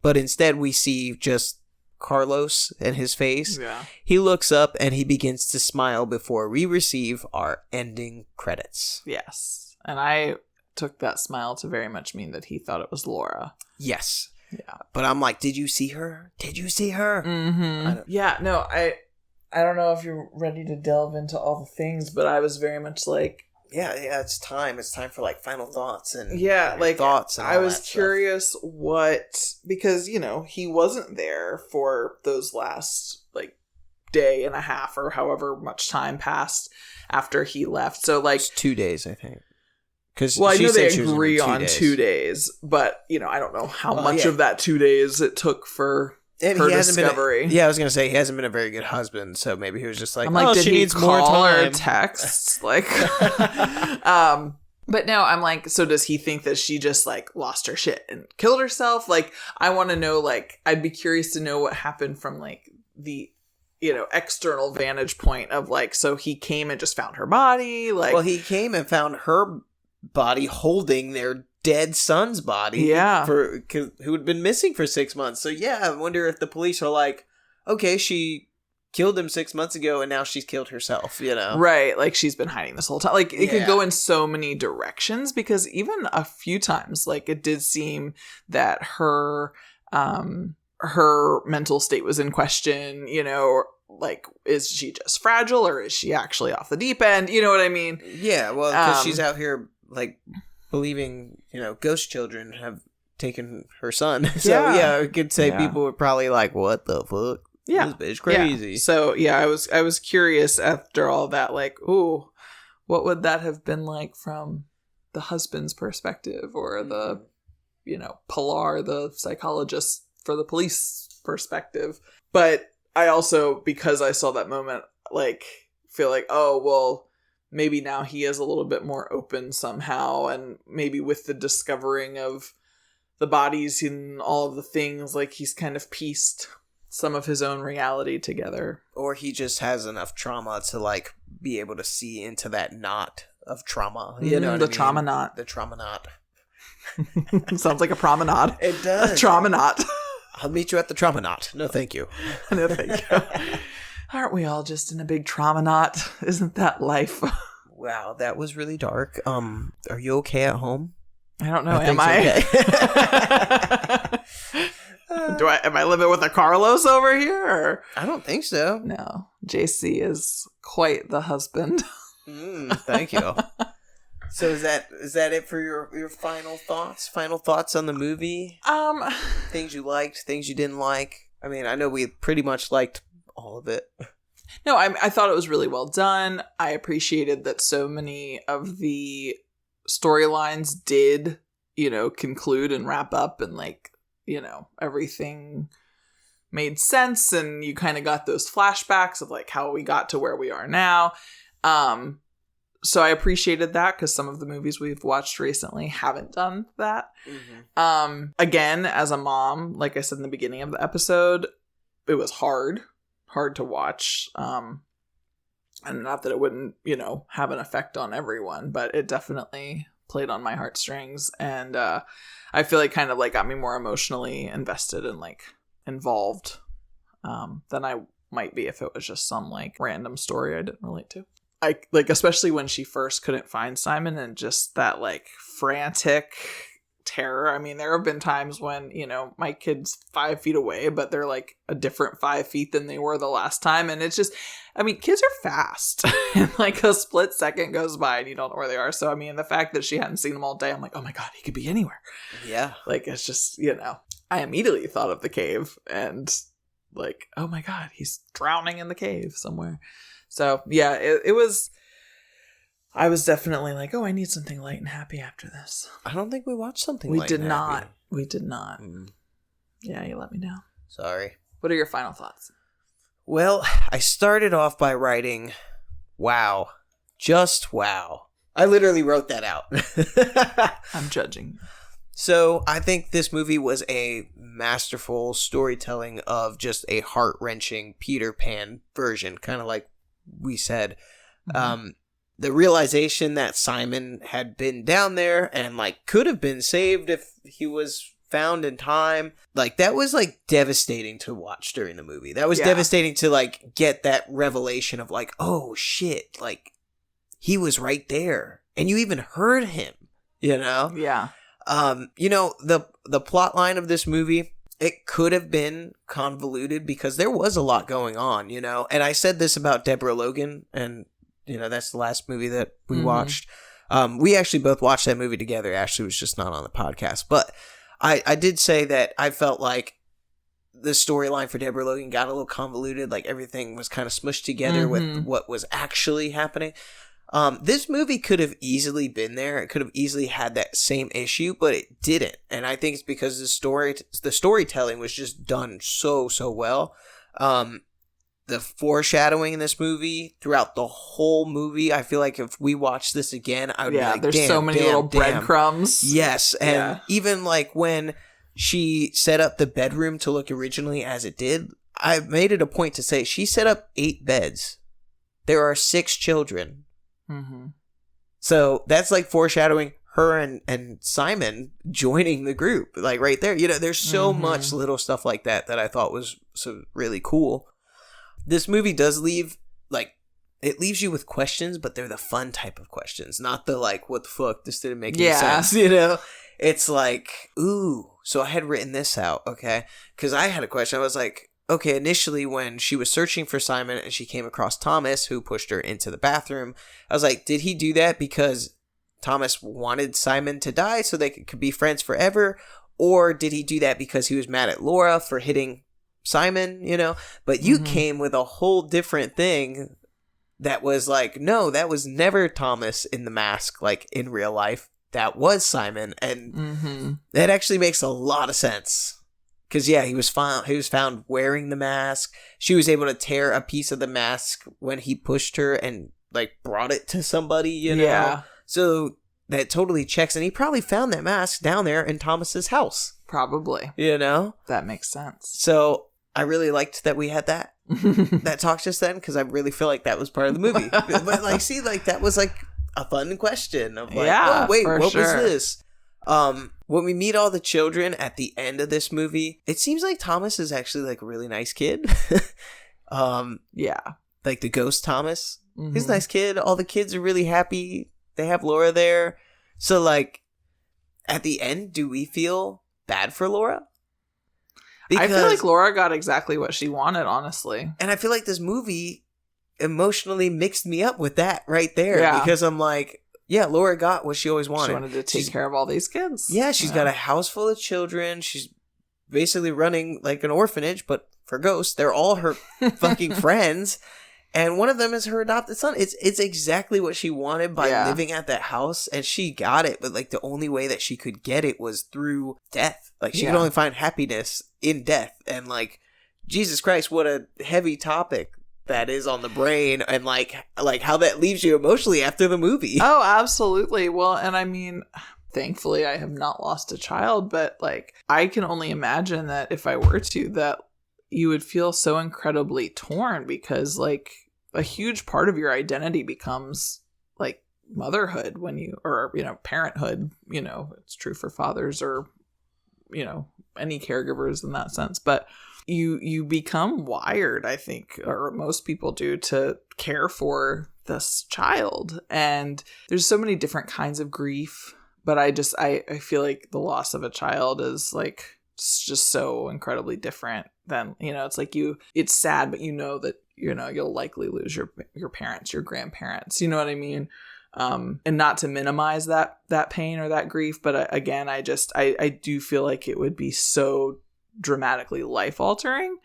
but instead we see just Carlos and his face. Yeah. He looks up and he begins to smile before we receive our ending credits. Yes. And I took that smile to very much mean that he thought it was Laura. Yes. Yeah. But I'm like, did you see her? Did you see her? Mm-hmm. Yeah, no, I don't know if you're ready to delve into all the things, but I was very much like... Yeah, it's time. It's time for, like, final thoughts and thoughts. And I was curious because, you know, he wasn't there for those last, like, day and a half or however much time passed after he left. So, like... It's 2 days, I think. Well, I know they agree on 2 days, but, you know, I don't know how much of that 2 days it took for... And her he hasn't discovery. I was gonna say he hasn't been a very good husband, so maybe he was just like, I'm like, did she he needs call more time. or text? Like, but no, I'm like, so does he think that she just like lost her shit and killed herself? Like, I want to know. Like, I'd be curious to know what happened from like the, you know, external vantage point of like, so he came and just found her body. Like, well, he came and found her body holding their dead son's body, who had been missing for 6 months. So yeah, I wonder if the police are like, okay, she killed him 6 months ago and now she's killed herself, you know? Right, like she's been hiding this whole time. Like it could go in so many directions because even a few times, like it did seem that her mental state was in question, you know, or like, is she just fragile or is she actually off the deep end? You know what I mean? Yeah, well, because she's out here like believing, you know, ghost children have taken her son. So yeah, I could say people were probably like, what the fuck? Yeah. This bitch crazy. Yeah. So yeah, I was curious after all that, like, ooh, what would that have been like from the husband's perspective or the, you know, Pilar, the psychologist for the police perspective. But I also, because I saw that moment, like, feel like, oh, well, maybe now he is a little bit more open somehow, and maybe with the discovering of the bodies and all of the things, like he's kind of pieced some of his own reality together. Or he just has enough trauma to like be able to see into that knot of trauma. You know what I mean? Trauma knot. The trauma knot. Sounds like a promenade. It does. A trauma knot. I'll meet you at the trauma knot. No, thank you. No, thank you. Aren't we all just in a big trauma knot? Isn't that life? Wow, that was really dark. Are you okay at home? I don't know. Am I? Okay. Am I living with a Carlos over here? Or? I don't think so. No. JC is quite the husband. Thank you. So is that it for your final thoughts? Final thoughts on the movie? Things you liked, things you didn't like. I mean, I know we pretty much liked all of it. No, I thought it was really well done. I appreciated that so many of the storylines did, you know, conclude and wrap up, and like, you know, everything made sense, and you kind of got those flashbacks of like how we got to where we are now. So I appreciated that because some of the movies we've watched recently haven't done that. Mm-hmm. Again, as a mom, like I said in the beginning of the episode, it was hard to watch. And not that it wouldn't, you know, have an effect on everyone, but it definitely played on my heartstrings. And I feel like kind of like got me more emotionally invested and like involved than I might be if it was just some like random story I didn't relate to. I like, especially when she first couldn't find Simon and just that like frantic terror. I mean, there have been times when, my kid's 5 feet away, but they're like a different 5 feet than they were the last time. And it's just, I mean, kids are fast. And like a split second goes by and you don't know where they are. So, I mean, the fact that she hadn't seen them all day, I'm like, oh my God, he could be anywhere. Yeah. Like, it's just, I immediately thought of the cave and like, oh my God, he's drowning in the cave somewhere. So yeah, it was, I was definitely like, oh, I need something light and happy after this. I don't think we watched something we light did and not. happy. We did not. Yeah, you let me know. Sorry. What are your final thoughts? Well, I started off by writing, wow. Just wow. I literally wrote that out. I'm judging. So I think this movie was a masterful storytelling of just a heart-wrenching Peter Pan version, kind of like we said. The realization that Simon had been down there and like could have been saved if he was found in time. Like that was like devastating to watch during the movie. That was devastating to like get that revelation of like, oh shit, like he was right there and you even heard him, Yeah. The plot line of this movie, it could have been convoluted because there was a lot going on, and I said this about Deborah Logan, and that's the last movie that we watched. We actually both watched that movie together. Ashley was just not on the podcast, but I did say that I felt like the storyline for Deborah Logan got a little convoluted, like everything was kind of smushed together with what was actually happening. This movie could have easily been there. It could have easily had that same issue, but it didn't. And I think it's because the storytelling was just done so well. The foreshadowing in this movie throughout the whole movie, I feel like if we watch this again, I would be like, there's so many little breadcrumbs. Yes. And even like when she set up the bedroom to look originally as it did, I made it a point to say she set up 8 beds. There are 6 children. So that's like foreshadowing her and Simon joining the group, like right there. There's so much little stuff like that I thought was so really cool. This movie does leave, like, it leaves you with questions, but they're the fun type of questions, not the like, what the fuck, this didn't make any sense, It's like, ooh, so I had written this out, okay? Because I had a question. I was like, okay, initially when she was searching for Simon and she came across Thomas, who pushed her into the bathroom, I was like, did he do that because Thomas wanted Simon to die so they could be friends forever? Or did he do that because he was mad at Laura for hitting Simon, But you came with a whole different thing that was like, no, that was never Thomas in the mask, like in real life. That was Simon. And that actually makes a lot of sense. Because, he was found wearing the mask. She was able to tear a piece of the mask when he pushed her and, like, brought it to somebody, Yeah. So that totally checks. And he probably found that mask down there in Thomas's house. Probably. That makes sense. So I really liked that we had that talk just then, because I really feel like that was part of the movie. But, like, see, like, that was, like, a fun question of, like, oh, wait, what was this? When we meet all the children at the end of this movie, it seems like Thomas is actually like a really nice kid. Like the ghost Thomas. He's a nice kid. All the kids are really happy. They have Laura there. So like at the end, do we feel bad for Laura? Because I feel like Laura got exactly what she wanted, honestly. And I feel like this movie emotionally mixed me up with that right there. Because I'm like, yeah, Laura got what she always wanted. She wanted to take care of all these kids. Yeah, she's got a house full of children. She's basically running like an orphanage, but for ghosts. They're all her fucking friends. And one of them is her adopted son. It's exactly what she wanted by living at that house. And she got it. But like the only way that she could get it was through death. Like she could only find happiness in death. And like, Jesus Christ, what a heavy topic that is on the brain, and like how that leaves you emotionally after the movie. Oh, absolutely. Well, and I mean, thankfully I have not lost a child, but like I can only imagine that if I were to, that you would feel so incredibly torn, because like a huge part of your identity becomes like motherhood when you, or parenthood, it's true for fathers or any caregivers in that sense, but you become wired, I think, or most people do, to care for this child. And there's so many different kinds of grief, But I feel like the loss of a child is like just so incredibly different than, it's like it's sad, but that, you'll likely lose your parents, your grandparents, you know what I mean? And not to minimize that pain or that grief. But again, I do feel like it would be so dramatically life altering.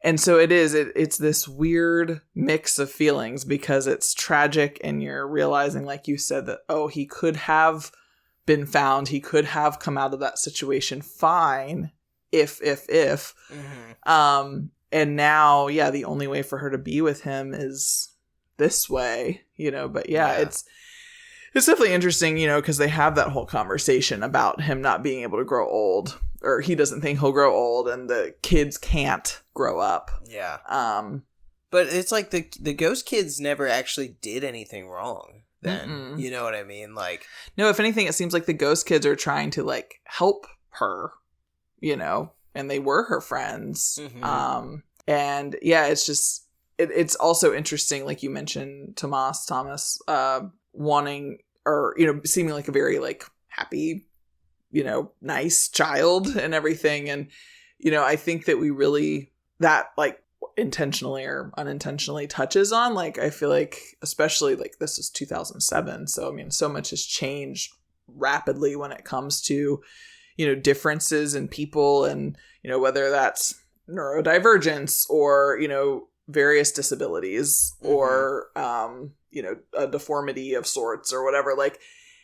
And so it's this weird mix of feelings because it's tragic and you're realizing, like you said, that, he could have been found. He could have come out of that situation fine if. Mm-hmm. And now, the only way for her to be with him is this way, but it's definitely interesting, because they have that whole conversation about him not being able to grow old, or he doesn't think he'll grow old, and the kids can't grow up. Yeah. But it's like the ghost kids never actually did anything wrong then. Mm-mm. You know what I mean? Like, no, if anything, it seems like the ghost kids are trying to like help her, and they were her friends. Mm-hmm. And it's just, it's also interesting, like you mentioned, Thomas, wanting, or, seeming like a very like happy, nice child and everything. And, I think that we really, that like intentionally or unintentionally touches on, like, I feel like, especially like this is 2007. So, I mean, so much has changed rapidly when it comes to, differences in people and, whether that's neurodivergence or, various disabilities, mm-hmm. or, a deformity of sorts or whatever. Like,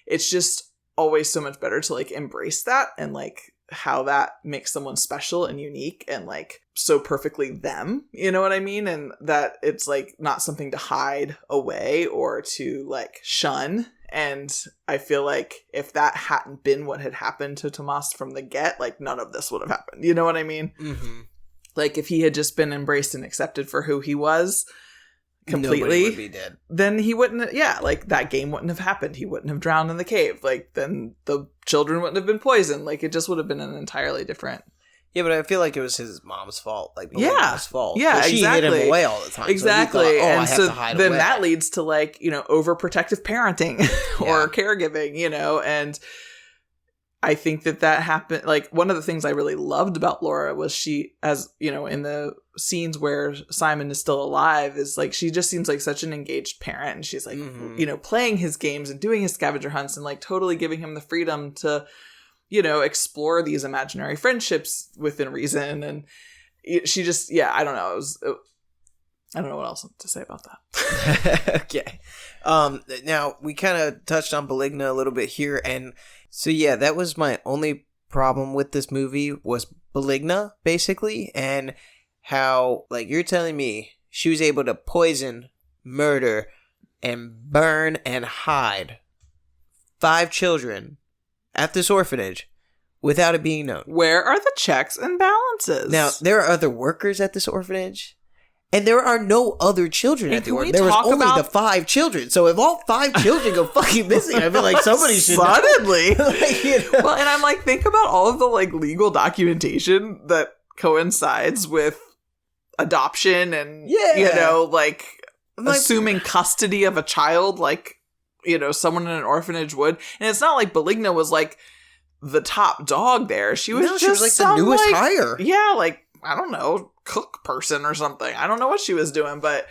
it's just always so much better to like embrace that and like how that makes someone special and unique and like so perfectly them, you know what I mean? And that it's like not something to hide away or to like shun. And I feel like if that hadn't been what had happened to Tomas from the get, like none of this would have happened. You know what I mean? Mm-hmm. Like if he had just been embraced and accepted for who he was completely, nobody would be dead. Then he wouldn't, like that game wouldn't have happened. He wouldn't have drowned in the cave. Like then the children wouldn't have been poisoned. Like it just would have been an entirely different. Yeah, but I feel like it was his mom's fault. Like Belinda's fault. Yeah, she exactly. hid him away all the time. Exactly. So he thought, and I have to hide then away. that leads to like, overprotective parenting or caregiving, and I think that happened. Like one of the things I really loved about Laura was she, as in the scenes where Simon is still alive, is like she just seems like such an engaged parent, and she's like, mm-hmm. Playing his games and doing his scavenger hunts and like totally giving him the freedom to, explore these imaginary friendships within reason. And she just, I don't know. I don't know what else to say about that. Okay. Now we kind of touched on Beligna a little bit here, and so that was my only problem with this movie was Beligna, basically, and how, like, you're telling me she was able to poison, murder, and burn and hide 5 children at this orphanage without it being known. Where are the checks and balances? Now, there are other workers at this orphanage. And there are no other children at the orphanage. There was only the 5 children. So if all 5 children go fucking missing, I feel like somebody should suddenly. Well, and I'm like, think about all of the like legal documentation that coincides with adoption and like assuming custody of a child, like someone in an orphanage would. And it's not like Beligna was like the top dog there. She was like the newest hire. Yeah, like I don't know, cook person or something. I don't know what she was doing, but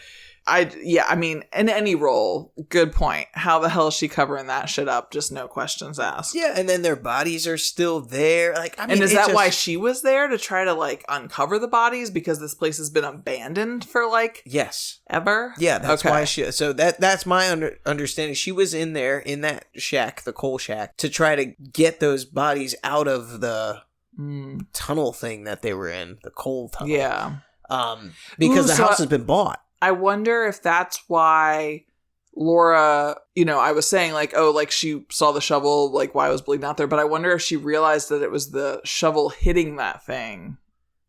I mean, in any role, good point. How the hell is she covering that shit up? Just no questions asked. Yeah, and then their bodies are still there. Like, I mean, and is that why she was there to try to like uncover the bodies because this place has been abandoned for like ever? Yeah, that's why she. So that's my understanding. She was in there in that shack, the coal shack, to try to get those bodies out of the tunnel thing that they were in, the coal tunnel. Yeah, because the house has been bought. I wonder if that's why Laura, I was saying like, oh, like she saw the shovel, like why was bleeding out there? But I wonder if she realized that it was the shovel hitting that thing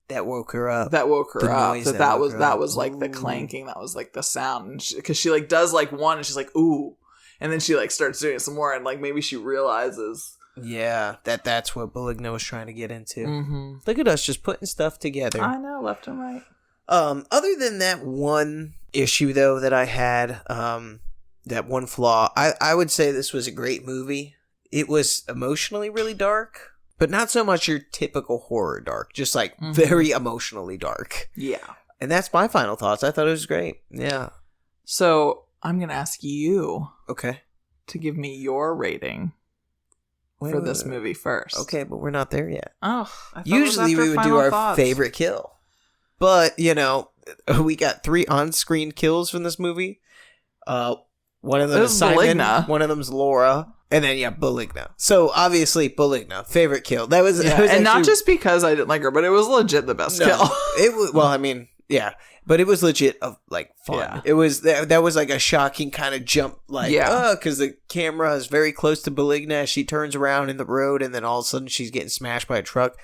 that woke her up. That was like the clanking. That was like the sound. Because she like does like one and she's like, ooh. And then she like starts doing it some more and like maybe she realizes. Yeah, that's what Beligna was trying to get into. Mm-hmm. Look at us just putting stuff together. I know, left and right. Other than that one issue, though, that I had, that one flaw, I would say this was a great movie. it was emotionally really dark, but not so much your typical horror dark, just like very emotionally dark. Yeah. And that's my final thoughts. I thought it was great. Yeah. So I'm going to ask you Okay. to give me your rating for this movie first. Okay, but we're not there yet. Oh, I thought usually we would do our favorite kill. But, you know, we got 3 on-screen kills from this movie. One of them is Simon, Beligna. One of them's Laura, and then Beligna. So obviously Beligna, favorite kill. That was, yeah, it was and actually, not just because I didn't like her, but it was legit the best kill. It was, well, I mean, yeah, but it was legit like fun. Yeah. It was that was like a shocking kind of jump, like because the camera is very close to Beligna. She turns around in the road, and then all of a sudden she's getting smashed by a truck.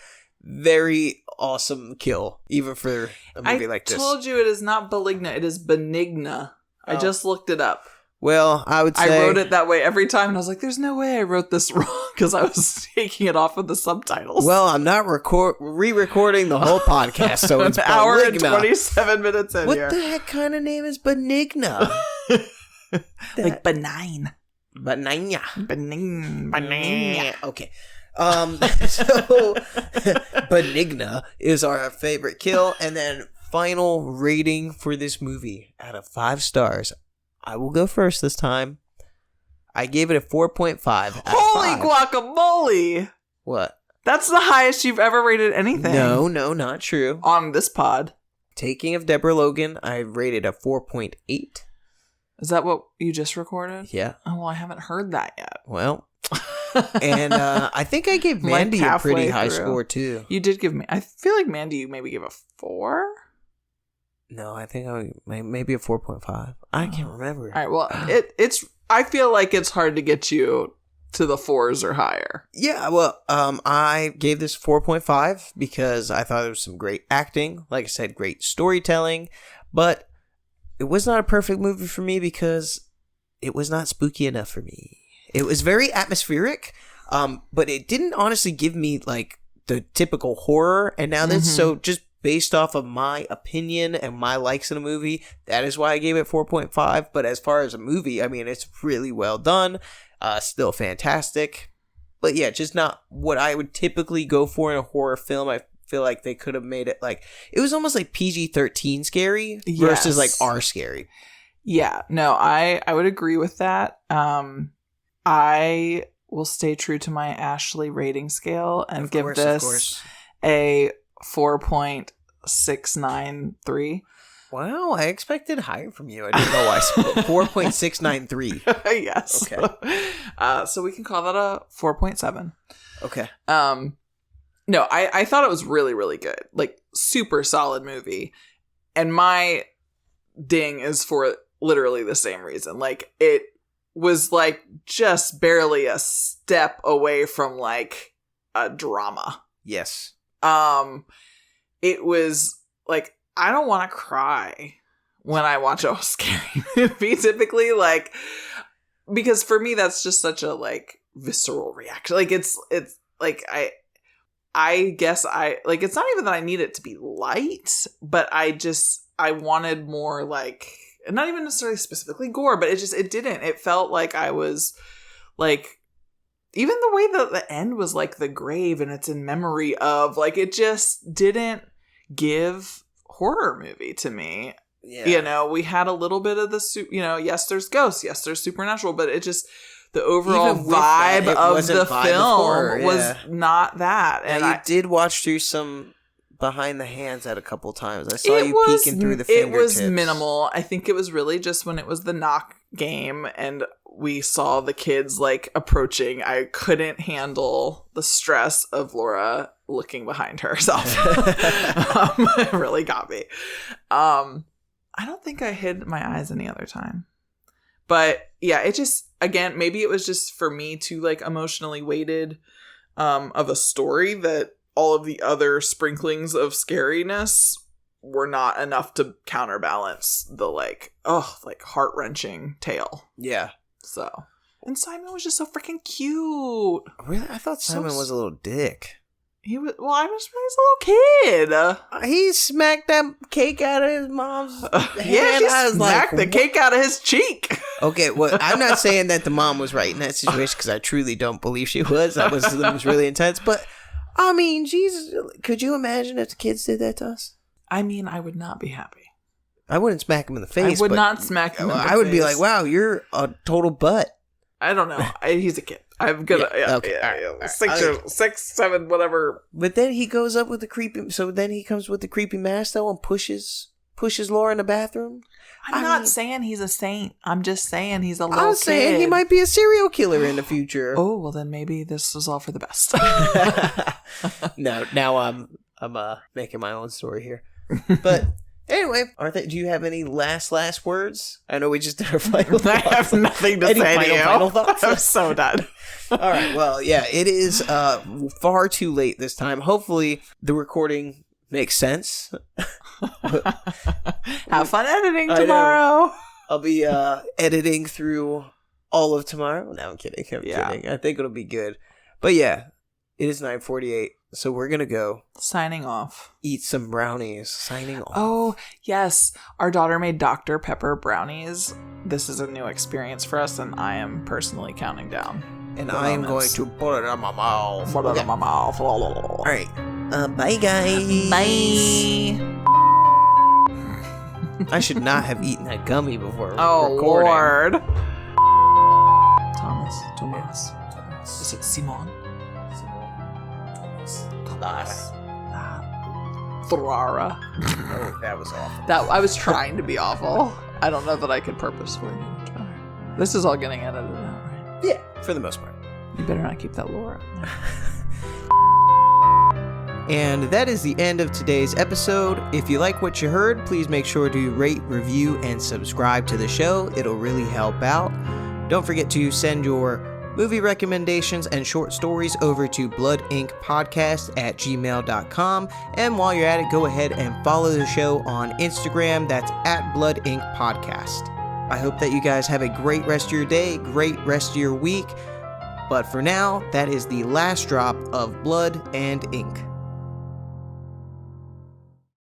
Very awesome kill, even for a movie like this. I told you it is not Beligna, it is Benigna. I just looked it up. Well, I would say... I wrote it that way every time, and I was like, there's no way I wrote this wrong, because I was taking it off of the subtitles. Well, I'm not re-recording the whole podcast, so it's an hour and Beligna. 27 minutes in here. What the heck kind of name is Benigna? Like benign. Benigna. Benigna. Okay. So Benigna is our favorite kill, and then final rating for this movie out of 5 stars. I will go first this time. I gave it a 4.5. Holy guacamole! What? That's the highest you've ever rated anything. No, not true. On this pod. Taking of Deborah Logan, I rated a 4.8. Is that what you just recorded? Yeah. Oh, well, I haven't heard that yet. Well, and I think I gave Mandy a pretty high score too. You did give me. I feel like Mandy, you maybe gave a 4. No, I think maybe a 4.5. I can't remember. All right. Well, it's. I feel like it's hard to get you to the 4s or higher. Yeah. Well, I gave this 4.5 because I thought there was some great acting. Like I said, great storytelling, but it was not a perfect movie for me because it was not spooky enough for me. It was very atmospheric, but it didn't honestly give me like the typical horror. And now that's so just based off of my opinion and my likes in a movie, that is why I gave it 4.5. But as far as a movie, I mean, it's really well done, still fantastic. But yeah, just not what I would typically go for in a horror film. I feel like they could have made it like, it was almost like PG-13 scary versus like R scary. Yeah, no, I would agree with that. I will stay true to my Ashleigh rating scale and give this a 4.693. Wow, I expected higher from you. I didn't know why. 4.693. Yes. Okay. So we can call that a 4.7. Okay. No, I thought it was really, really good. Like, super solid movie. And my ding is for literally the same reason. Like, it was like just barely a step away from like a drama. Yes. It was like, I don't want to cry when I watch a scary movie typically, like, because for me that's just such a like visceral reaction. Like it's like I guess I like, it's not even that I need it to be light, but I wanted more like, not even necessarily specifically gore, but it didn't. It felt like I was like, even the way that the end was like the grave and it's in memory of, like, it just didn't give horror movie to me. Yeah. You know, we had a little bit of the, yes, there's ghosts, yes, there's supernatural, but it just, the overall vibe of the film was not that. And I did watch through some behind the hands at a couple times. I saw you peeking through the fingertips. It was minimal. I think it was really just when it was the knock game and we saw the kids like approaching. I couldn't handle the stress of Laura looking behind herself. It really got me. I don't think I hid my eyes any other time. But yeah, it just, again, maybe it was just for me too like emotionally weighted of a story that all of the other sprinklings of scariness were not enough to counterbalance the like heart-wrenching tale. Yeah. And Simon was just so freaking cute. Really? I thought Simon was a little dick. He's a little kid. He smacked that cake out of his mom's Yeah, she smacked the cake out of his cheek. Okay, well, I'm not saying that the mom was right in that situation because I truly don't believe she was. That was really intense. But, I mean, Jesus, could you imagine if the kids did that to us? I mean, I would not be happy. I wouldn't smack him in the face. I would not smack him in the face. I would be like, wow, you're a total butt. I don't know. He's a kid. I'm gonna... Okay. 6, 7, whatever. But then he goes up with the creepy... So then he comes with the creepy mask, though, and pushes Laura in the bathroom. I'm not saying he's a saint. I'm just saying he's a little kid. I'm saying he might be a serial killer in the future. Oh, well then maybe this was all for the best. No, now I'm making my own story here. But anyway, Arthur, do you have any last words? I know we just did our final thoughts. I have nothing to say to you. Final thoughts? I'm so done. All right, well, yeah, it is far too late this time. Hopefully the recording makes sense. Have fun editing tomorrow. I'll be editing through all of tomorrow. No, I'm kidding. I'm kidding. I think it'll be good. But yeah, it is 9:48, so we're going to go. Signing off. Eat some brownies. Signing off. Oh, yes. Our daughter made Dr. Pepper brownies. This is a new experience for us, and I am personally counting down. And I am going to put it in my mouth. Put it in my mouth. All right. Bye, guys. Bye. I should not have eaten that gummy before recording. Lord. Thomas. Is it Simon? Thomas. Thrara. Oh, that was awful. I was trying to be awful. I don't know that I could purposefully try. This is all getting edited out, right? Yeah, for the most part. You better not keep that Laura. And that is the end of today's episode. If you like what you heard, please make sure to rate, review, and subscribe to the show. It'll really help out. Don't forget to send your movie recommendations and short stories over to bloodinkpodcast@gmail.com. And while you're at it, go ahead and follow the show on Instagram. That's @bloodinkpodcast. I hope that you guys have a great rest of your day, great rest of your week. But for now, that is the last drop of Blood and Ink.